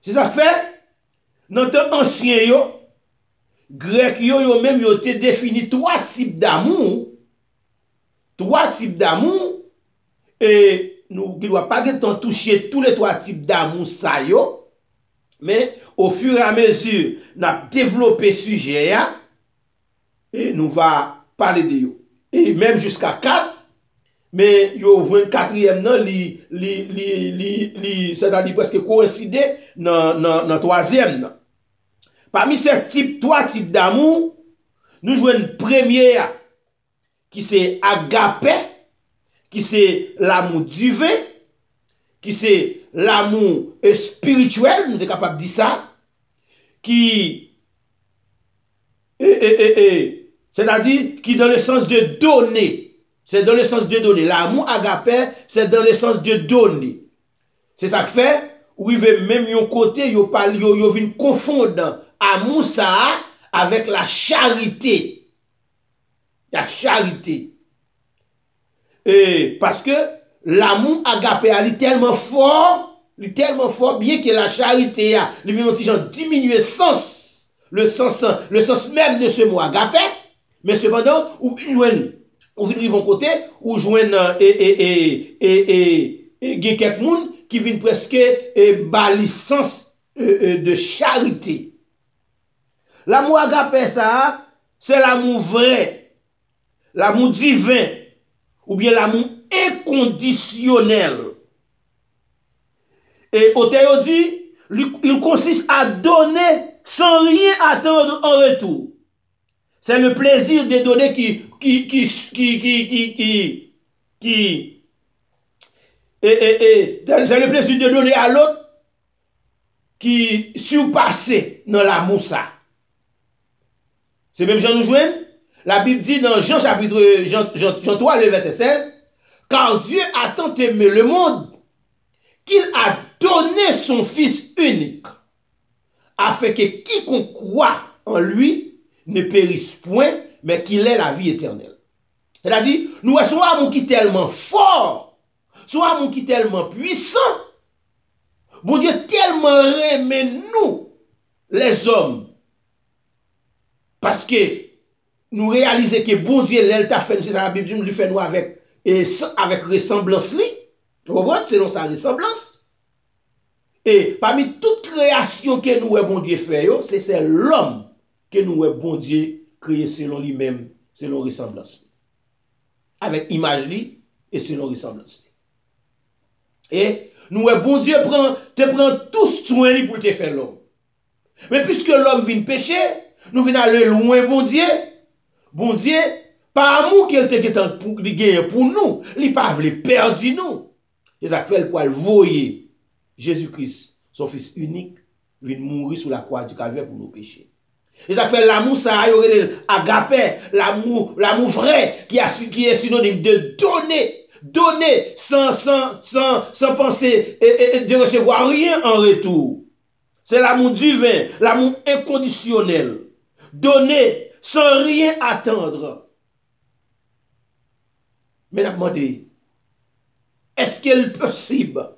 S2: C'est ça que fait dans temps ancien Grec yo même yo te défini trois types d'amour. Trois types d'amour. Et nous ne doit pas toucher tous les trois types d'amour ça yo. Mais au fur et à mesure, nous avons développé ce sujet et nous va parler de yo. Et même jusqu'à 4. Mais yo 24e nan c'est-à-dire presque coïncider dans troisième. Parmi ces trois types d'amour, nous jouons une première qui c'est agapé, qui c'est l'amour divin, qui c'est l'amour spirituel, nous sommes capables de dire ça, qui c'est-à-dire qui dans le sens de donner. C'est dans le sens de donner. L'amour agapé, c'est dans le sens de donner. C'est ça que fait, ou il veut même yon côté, yo vient confondre amour ça avec la charité. La charité. Et parce que l'amour agapé est tellement fort, bien que la charité a, il vient diminuer le sens même de ce mot agapé, mais cependant, ou vont côté ou joindre quelques monde qui viennent presque bas licence de charité. L'amour agapé ça, c'est l'amour vrai, l'amour divin ou bien l'amour inconditionnel. Et auteur dit, il consiste à donner sans rien attendre en retour. C'est le plaisir de donner c'est le plaisir de donner à l'autre qui surpasse dans l'amour ça. C'est même Jean nous joignent. La Bible dit dans Jean chapitre Jean 3, le verset 16, car Dieu a tant aimé le monde qu'il a donné son Fils unique, afin que quiconque croit en lui ne périsse point, mais qu'il ait la vie éternelle. C'est-à-dire, nous avons un amour qui est tellement fort, soit un amour qui est tellement puissant, bon Dieu tellement aimé nous, les hommes, parce que nous réalisons que bon Dieu, l'elle t'a fait, c'est ça la Bible dit, nous lui fait nous avec ressemblance, selon sa ressemblance. Et parmi toute création que nous, bon Dieu, fait, c'est l'homme que nous, bon Dieu, créé selon lui-même, selon ressemblance. Avec image et selon ressemblance. Et nous, bon Dieu, te prend tout soin pour te faire l'homme. Mais puisque l'homme vient pécher, nous venons aller loin, bon Dieu, par amour qu'il te gagné pour nous, il ne pas voulu perdre nous. Les actuels pour le voyer Jésus-Christ, son Fils unique, vient mourir sur la croix du calvaire pour nos péchés. Et ça fait l'amour, ça a agapé, l'amour vrai, qui est synonyme de donner sans penser et de recevoir rien en retour. C'est l'amour divin, l'amour inconditionnel. Donner sans rien attendre. Mais la demandé, est-ce qu'il est possible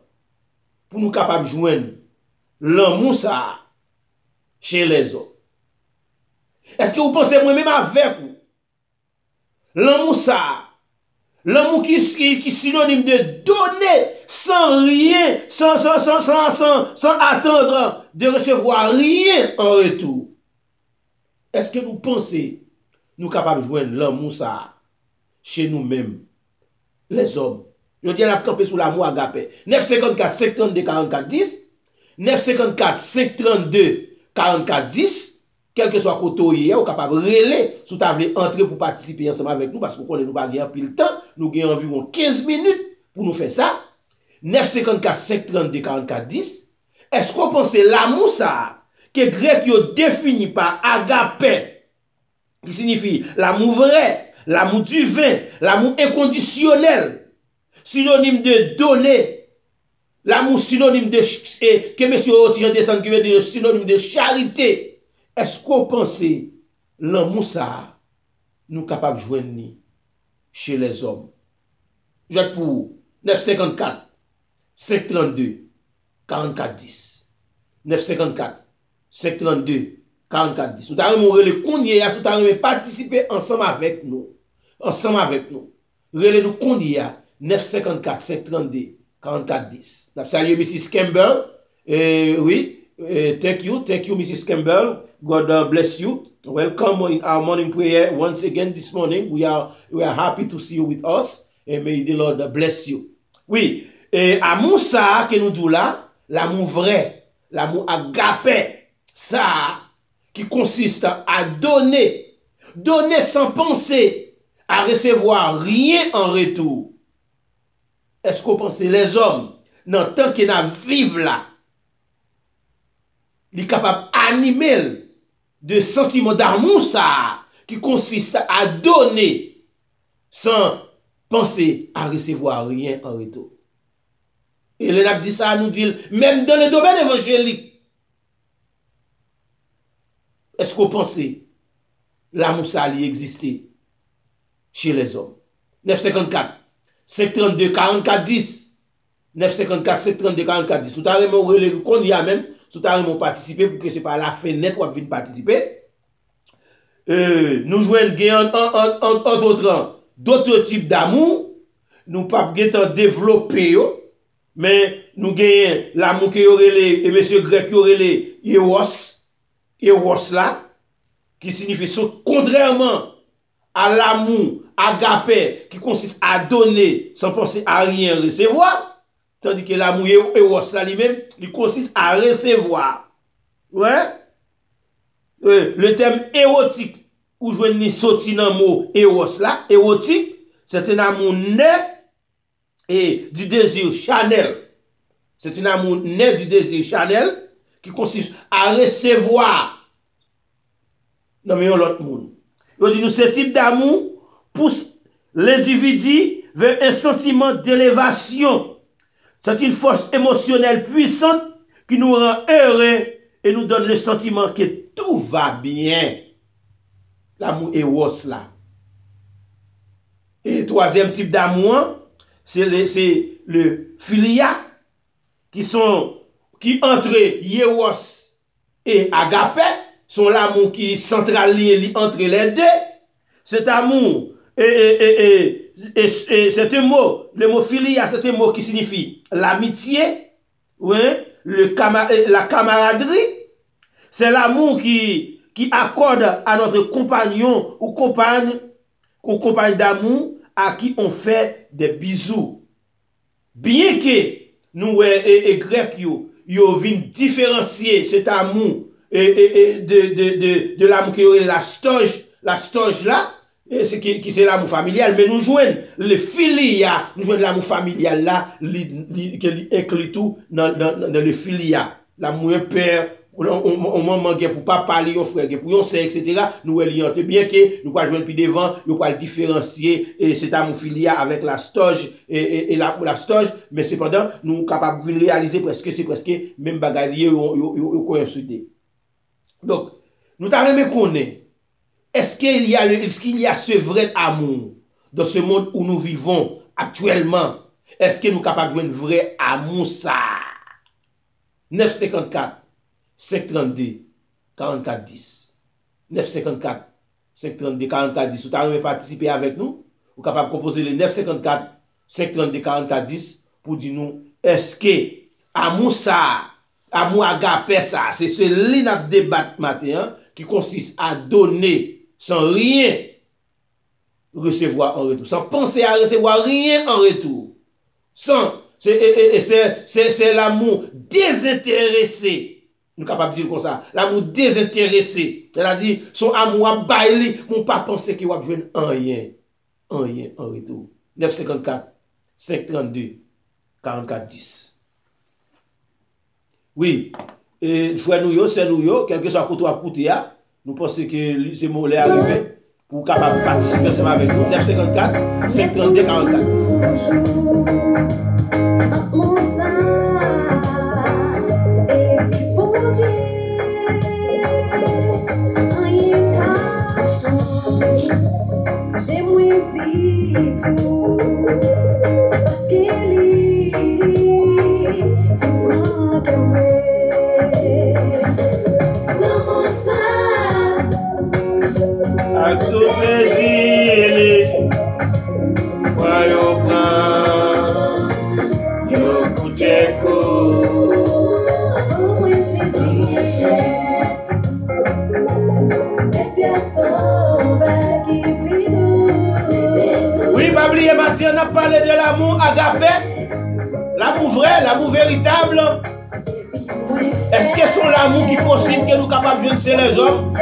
S2: pour nous capables de joindre l'amour ça chez les autres? Est-ce que vous pensez moi-même avec vous? L'amour ça, l'amour qui est synonyme de donner sans rien, sans attendre de recevoir rien en retour. Est-ce que vous pensez nous capables de joindre l'amour ça chez nous-mêmes, les hommes? Je dis à camper sur l'amour agapé. 954 532 44 10, 954 532 44 10. Quel que soit côté hier, vous capable de relayer si vous voulez entrer pour participer ensemble avec nous, parce que nous n'avons pas pile de temps, nous avons environ 15 minutes pour nous faire ça. 954 532 44 10. Est-ce qu'on pense l'amour ça, que grec yo défini par agapé, qui signifie l'amour vrai, l'amour divin, l'amour inconditionnel, synonyme de donner, l'amour synonyme de, que M. Otijan descend qui veut dire synonyme de charité. Est-ce qu'on pense l'amour ça, nous capables de joindre chez les hommes? Je vais pour 954 532 44 10. 954 532 44 10. Nous t'avons relé Kounia, nous t'avons participer ensemble avec nous. Ensemble avec nous. Relé nous Kounia 954 532 44 10. Nous saluons Mrs. Campbell. Oui. Thank you, Mrs. Campbell. God bless you. Welcome in our morning prayer once again this morning. We are happy to see you with us, and may the Lord bless you. Oui, amour ça que nous disons là, l'amour vrai, l'amour agapé, ça qui consiste à donner sans penser à recevoir rien en retour. Est-ce qu'on pense les hommes, dans tant qu'ils vivent là, ils sont capables d'animer de sentiments d'amour ça qui consiste à donner sans penser à recevoir rien en retour. Et les dit ça nous dit même dans le domaine évangélique. Est-ce qu'on pense l'amour ça existait chez les hommes? 954 532 44 10 954 532 44 10. Vous avez qu'on y a même tout à l'heure participer pour que c'est pas la fenêtre où venir participer. Nous jouons entre autres d'autres types d'amour. Nous pas développer mais nous gagnons l'amour qui aurait les et monsieur grec qui aurait les eros là qui signifie contrairement à l'amour agapé qui consiste à donner sans penser à rien recevoir. Tandis que l'amour eros là lui-même, il consiste à recevoir. Ouais? Le terme érotique, où je vais sortir dans le mot eros là, érotique, c'est un amour né et du désir charnel. C'est un amour né du désir charnel qui consiste à recevoir. Non, mais l'autre monde. Il dit nous, ce type d'amour pousse l'individu vers un sentiment d'élévation. C'est une force émotionnelle puissante qui nous rend heureux et nous donne le sentiment que tout va bien. L'amour eros là. Et le troisième type d'amour, c'est le philia, qui entre eros et agapé, sont l'amour qui centralise entre les deux. Cet amour c'est un mot, le mot philia, c'est un mot qui signifie l'amitié, oui, la camaraderie. C'est l'amour qui accorde à notre compagnon ou compagne d'amour à qui on fait des bisous. Bien que nous, Grecs, yo viennent différencier cet amour de l'amour qui est la stoge là, qui c'est l'amour familial, mais nous jouons le philia, nous jouons l'amour familial là, qui inclut tout dans le philia. L'amour père, on maman pour pas parler, on frère, pour on sait, etc. Nous lions, bien que nous pas jouer plus devant, nous pas différencier cet amour philia avec la stoge et la stoge, mais cependant, nous capables de réaliser c'est presque même bagalier ou coïncidé. Donc, nous t'avons connaître. Est-ce qu'il y a ce vrai amour dans ce monde où nous vivons actuellement? Est-ce que nous sommes capables de voir un vrai amour ça? 954 532 44 10. 954 532 44 10. Vous avez participé avec nous? Vous êtes capable de composer le 954 532 44 10 pour dire nous, est-ce que amour ça, amour agapé ça, c'est ce lit de débat matin qui consiste à donner sans rien recevoir en retour, sans penser à recevoir rien en retour. C'est l'amour désintéressé. Nous sommes capables de dire comme ça. L'amour désintéressé. C'est-à-dire, son amour à bailler, mon pas penser qu'il va jouer rien en retour. 954 532 44 10. Oui, et c'est nous, quel que soit côté à côté, nous pensons que ce mot est arrivé pour capable de participer ensemble avec nous. 954 532 44
S5: 10.
S2: pas oublier, Mathieu, on a parlé de l'amour agapé, l'amour vrai, l'amour véritable. Est-ce que c'est l'amour qui est possible que nous sommes capables de jouer les hommes?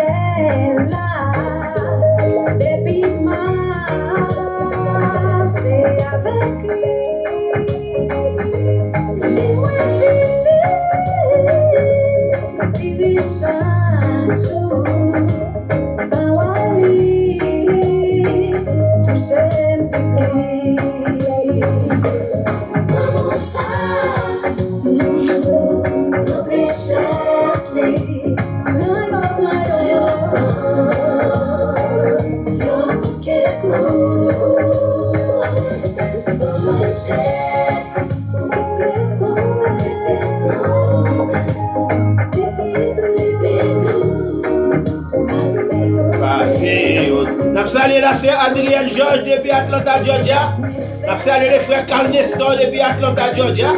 S2: Salut la sœur Adrienne George depuis Atlanta, Georgia. Salut les frères Carl Nestor depuis Atlanta, Georgia.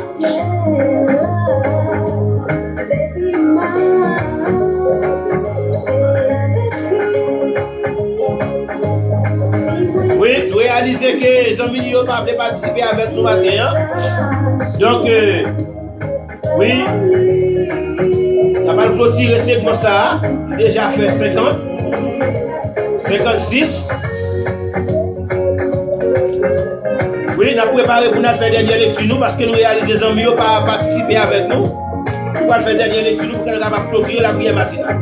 S2: Oui, nous réalisons que les amis n'ont pas participer avec nous matin. Donc, oui, on va le clôturer segment ça. Déjà fait 50. 56. Oui, nous avons préparé pour nous faire dernière lecture parce que nous réalisons les amis n'ont pas participé avec nous. Nous allons faire dernière lecture pour que nous puissions clôturer la prière matinale.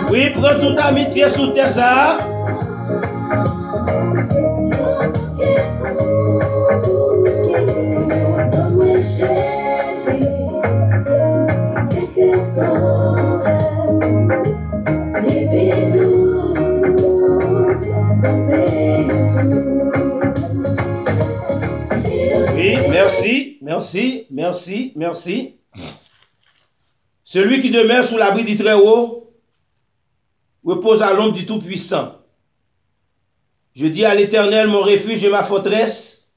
S2: Oui, prends toute amitié sous tes ça. Oui, merci. Celui qui demeure sous l'abri du Très-Haut repose à l'ombre du Tout-Puissant. Je dis à l'Éternel, mon refuge et ma forteresse,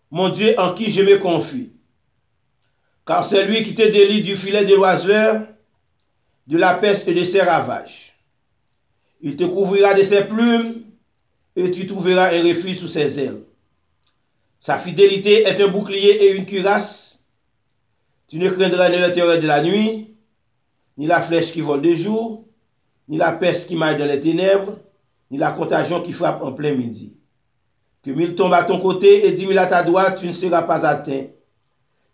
S2: mon Dieu en qui je me confie. Car c'est lui qui te délie du filet de l'oiseleur, de la peste et de ses ravages. Il te couvrira de ses plumes et tu trouveras un refuge sous ses ailes. Sa fidélité est un bouclier et une cuirasse. Tu ne craindras ni le terreur de la nuit, ni la flèche qui vole de jour, ni la peste qui maille dans les ténèbres, ni la contagion qui frappe en plein midi. Que 1000 tombent à ton côté et 10 000 à ta droite, tu ne seras pas atteint.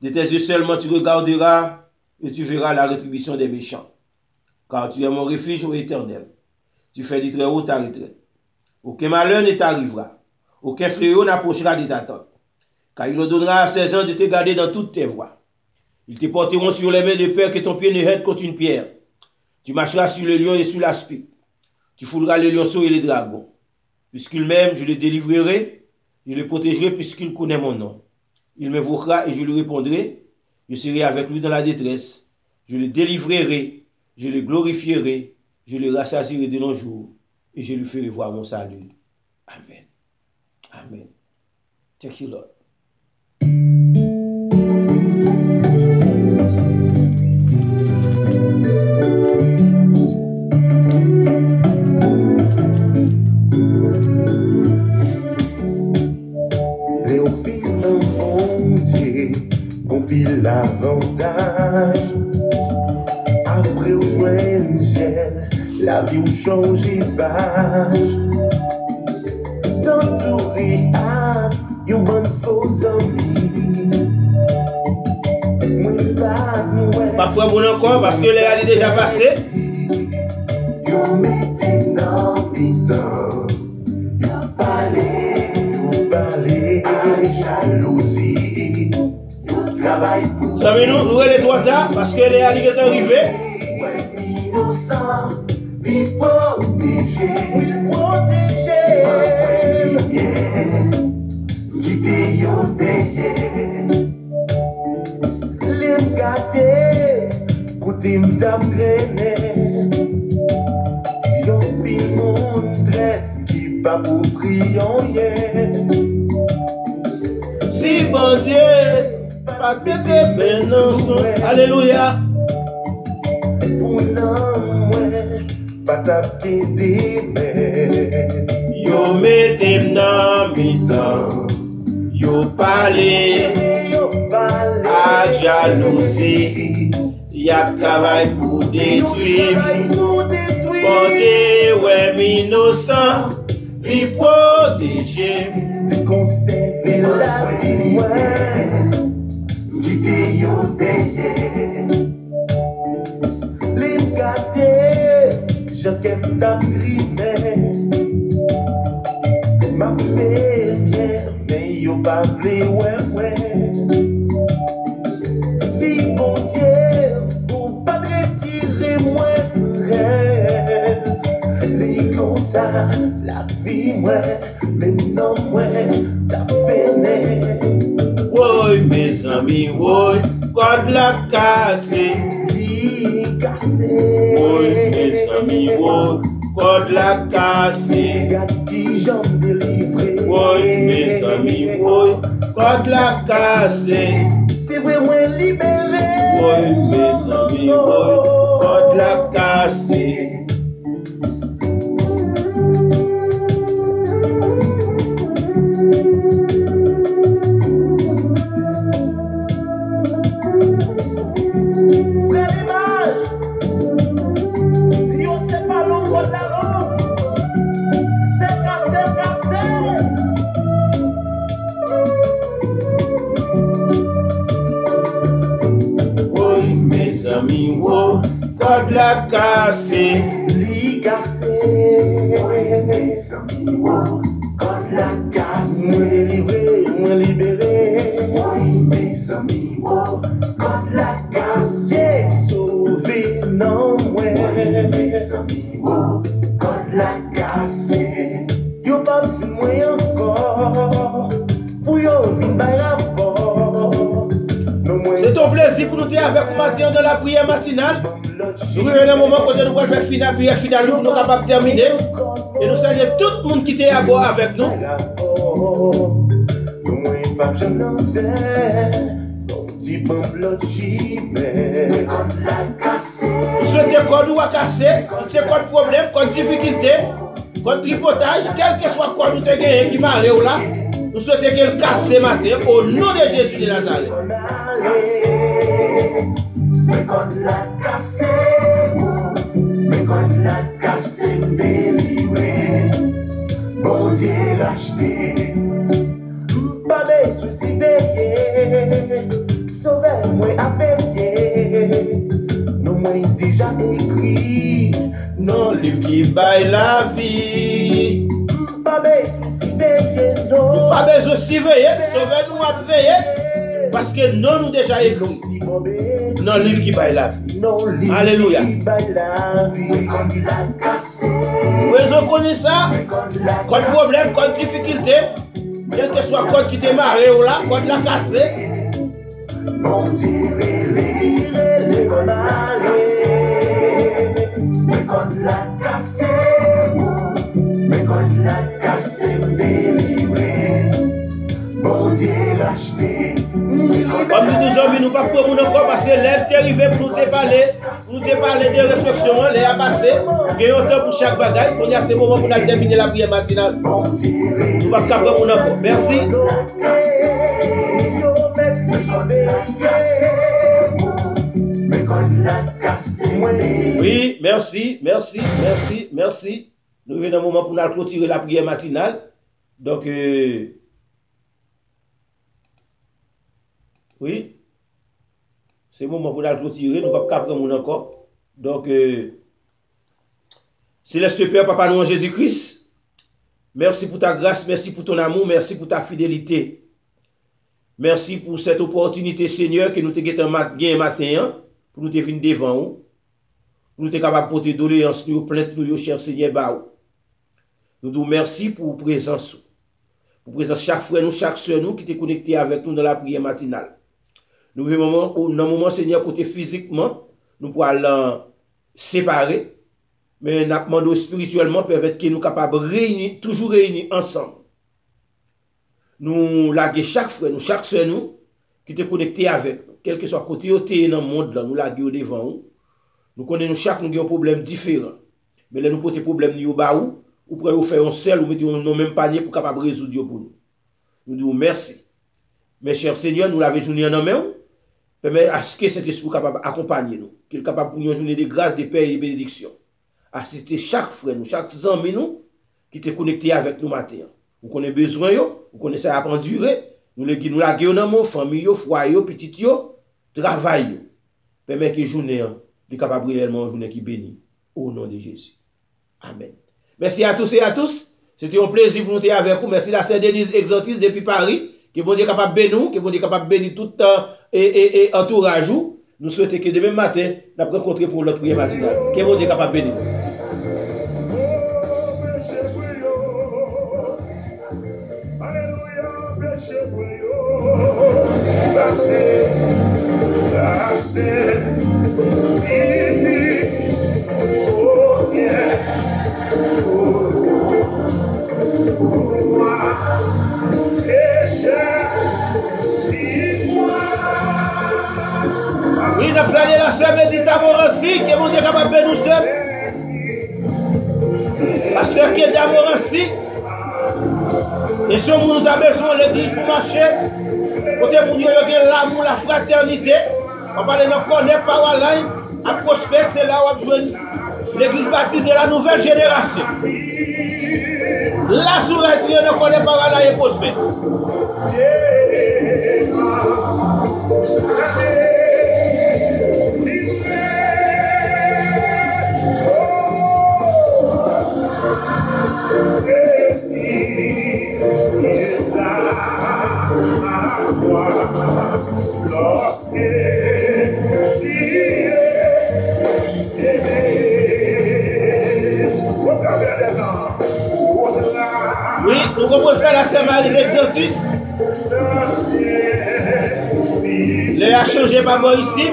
S2: De tes yeux seulement tu regarderas et tu verras la rétribution des méchants. Car tu es mon refuge, ô Éternel. Tu fais du Très-Haut ta retraite. Aucun malheur ne t'arrivera. Aucun fléau n'approchera de ta tente. Car il ordonnera à ses anges de te garder dans toutes tes voies. Ils te porteront sur les mains de peur que ton pied ne heurte contre une pierre. Tu marcheras sur le lion et sur l'aspic. Tu fouleras les lionceaux et les dragons. Puisqu'il m'aime, je le délivrerai. Je le protégerai puisqu'il connaît mon nom. Il m'invoquera et je lui répondrai. Je serai avec lui dans la détresse. Je le délivrerai. Je le glorifierai. Je le rassasierai de nos jours. Et je lui ferai voir mon salut. Amen. Amen. Thank you, Lord.
S4: L'avantage après au joint gel, la vie ou change page. T'entourer à yon bonne faux amis.
S2: Pas pour bon encore parce que l'air est déjà passé.
S4: Yon mettez dans bidon, yon pas
S2: Ça veut nous les trois tas parce que les alliés sont arrivés. Si bon Dieu, pas de bénédiction. Alléluia. Yo mettez dans mi-temps, yo parlez à jalousie, y'a travail pour détruire. Bon Dieu, ouais, innocent, il protège, il conserve la vie, ouais, quitter yo derrière. Les gâtés, je t'aime ta primaire. Ma fait bien, mais yo pas vle, ouais. Si bon Dieu, pour pas te retirer moi, les comme ça, la vie, moi, mais non, moi, t'as fait. Oui, mes amis, oui, code la cassé. Oui, mes amis, oui, code la cassé. Oui, mes amis, oui, code la cassé. C'est vraiment libéré. Oui, mes amis, oui, code la cassé. Code la cassé, li cassé. Oui, mes amis, code la cassé. Moi délivré, moi libéré. Oui, mes amis, code la cassé. Sauvé, non, moi. Oui, mes amis, code la cassé. Yo pas vu moi encore. Pour yo vin by rapport. C'est ton plaisir pour nous dire avec vous matin dans la prière matinale. Nous arrivons à un moment où nous allons faire finir la prière finale, nous sommes capables de terminer. Et nous saluons tout le monde qui était à bord avec nous. Nous souhaitons qu'on nous a cassé, c'est quoi le problème, quoi difficulté, quoi tripotage, quel que soit quoi nous avons gagné qui m'a là. Nous souhaitons qu'elle casse ce matin au nom de Jésus de Nazareth. Mais quand la casse, délivré, bon Dieu racheté, pas de suicider, sauvez-moi avec nous m'avons déjà écrit, non livre qui baille la vie, pas de suicider, non, pas besoin de surveiller, sauvez-nous à veiller, parce que non nous déjà écrit. Non, livre qui baille la vie. Alléluia. Vous connaissez ça? Quand problème, quand difficulté, quel que soit quand qui démarre ou là, quand la cassé. Bon Dieu, la cassé, délivré. Bon Dieu, racheté. Comme nous nous sommes, nous ne pouvons pas nous encore passer l'air qui arrive pour nous parler de réflexion, les à passer. Il y a un temps pour chaque bagaille. Il y a ce moment pour nous terminer la prière matinale. Nous ne pouvons pas nous encore. Merci. Oui, merci. Nous venons un moment pour nous clôturer la prière matinale. Donc, oui, c'est le moment pour nous clôturer, nous ne pouvons pas prendre encore. Donc, Céleste Père, Papa nous en Jésus-Christ, merci pour ta grâce, merci pour ton amour, merci pour ta fidélité. Merci pour cette opportunité, Seigneur, que nous te gagné matin, pour nous te venir devant nous, pour nous te capable de porter doléance, nous plainte, nous, cher Seigneur, nous nous merci pour présence. Pour présence chaque frère, nous, chaque soeur, nous, qui t'est connecté avec nous dans la prière matinale. Nous vivons dans un moment, Seigneur, côté physiquement, nous pourrons séparer, mais nous demandons spirituellement, permettre que nous capables de réunir, toujours réunir ensemble. Nous laguer chaque frère, nous, chaque soeur, nous, qui t'est connecté avec nous, quel que soit côté où tu es dans le monde, là, nous laguer devant nous. Nous connaissons chaque nous avons un problème différent. Mais là, nous avons des problèmes au bas ou pour faire un seul, ou mettons dans même panier pour capable résoudre pour nous. Nous disons merci. Mes chers Seigneur, nous l'avons journée en main. Permet à ce que cet esprit capable d'accompagner nous, qu'il est capable pour nous journée de grâce, de paix et de bénédiction. Assister chaque frère, nous, chaque ami nous, qui est connecté avec nous matin. Vous connaissez besoin, vous connaissez à endurer, nous la gueule dans mon famille, foyer, petit travail. Permet que journée, est capable réellement une journée qui bénit. Au nom de Jésus. Amen. Merci à tous et à tous. C'était un plaisir pour nous être avec vous. Merci à la sœur Denise Exotis depuis Paris. Que bon Dieu capable de bénir, que bon Dieu capable de bénir tout et entourage. Nous souhaitons que demain matin, nous allons rencontrer pour notre prière matinale. Que bon Dieu capable de bénir. Oui, nous saluons la sœur Médita Morancy, que mon Dieu est capable de nous servir. La sœur qui est d'Amorancy, et si on nous a besoin de l'église pour marcher, côté pour nous, il y a l'amour, la fraternité, on va aller nous connaître par online, à prospect, c'est là où on joue l'église baptiste de la nouvelle génération. La sourate, on ne connaît pas online et prospect. Oui, nous commençons la semaine des Exotis. Les a changé par moi ici.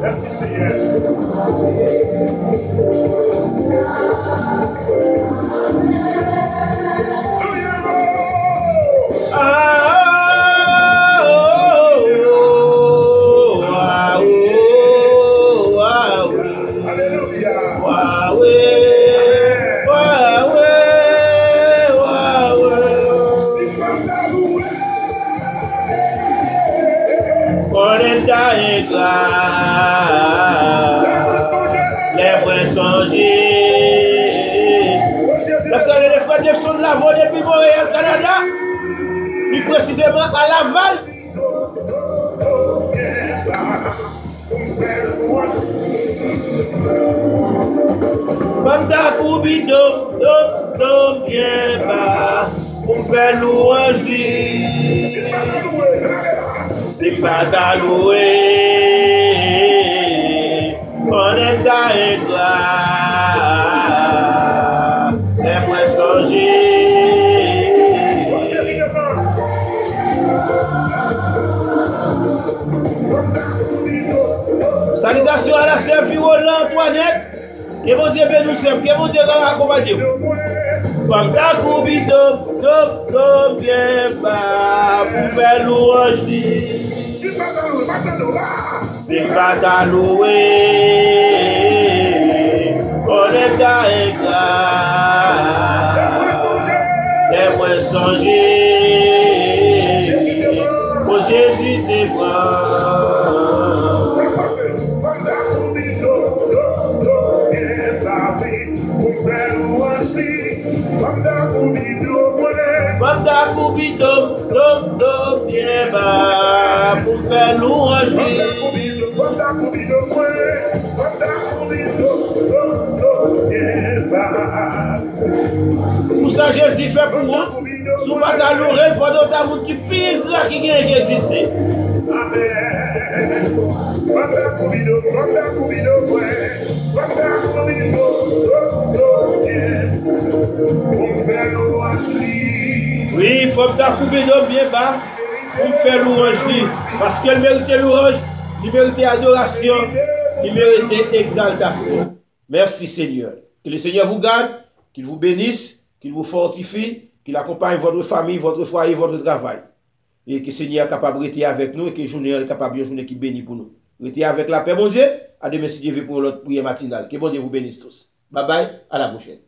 S4: Merci Seigneur.
S2: La voie depuis Montréal, Canada, plus précisément à Laval. Banda Koubido, dom, bien bas, pour faire louange. C'est pas ta louer, on est à égard, les moins songer. Salutations à la sœur Violent Antoinette. Que mon Dieu bénisse, que mon Dieu accompagne. Comme ta coubito, top, bien bas, pour faire louange. C'est pas ta louer, on est à égard, les moins songer. ta coubi dom, dom, dom, bien bas, pour faire louange. Pour ça, Jésus fait pour vous. Si vous pas louer, il faut d'autres amours qui pire là qui existe. Oui, il faut que couper d'eau bien bas pour faire louange. Parce qu'elle mérite louange, il mérite adoration, il mérite exaltation. Merci Seigneur. Que le Seigneur vous garde, qu'il vous bénisse, qu'il vous fortifie, qu'il accompagne votre famille, votre foyer, votre travail. Et que le Seigneur est capable de rester avec nous et que le journée est capable de journée qui bénit pour nous. Restez avec la paix, mon Dieu. À demain si Dieu veut pour l'autre prière matinale. Que bon Dieu vous bénisse tous. Bye bye, à la prochaine.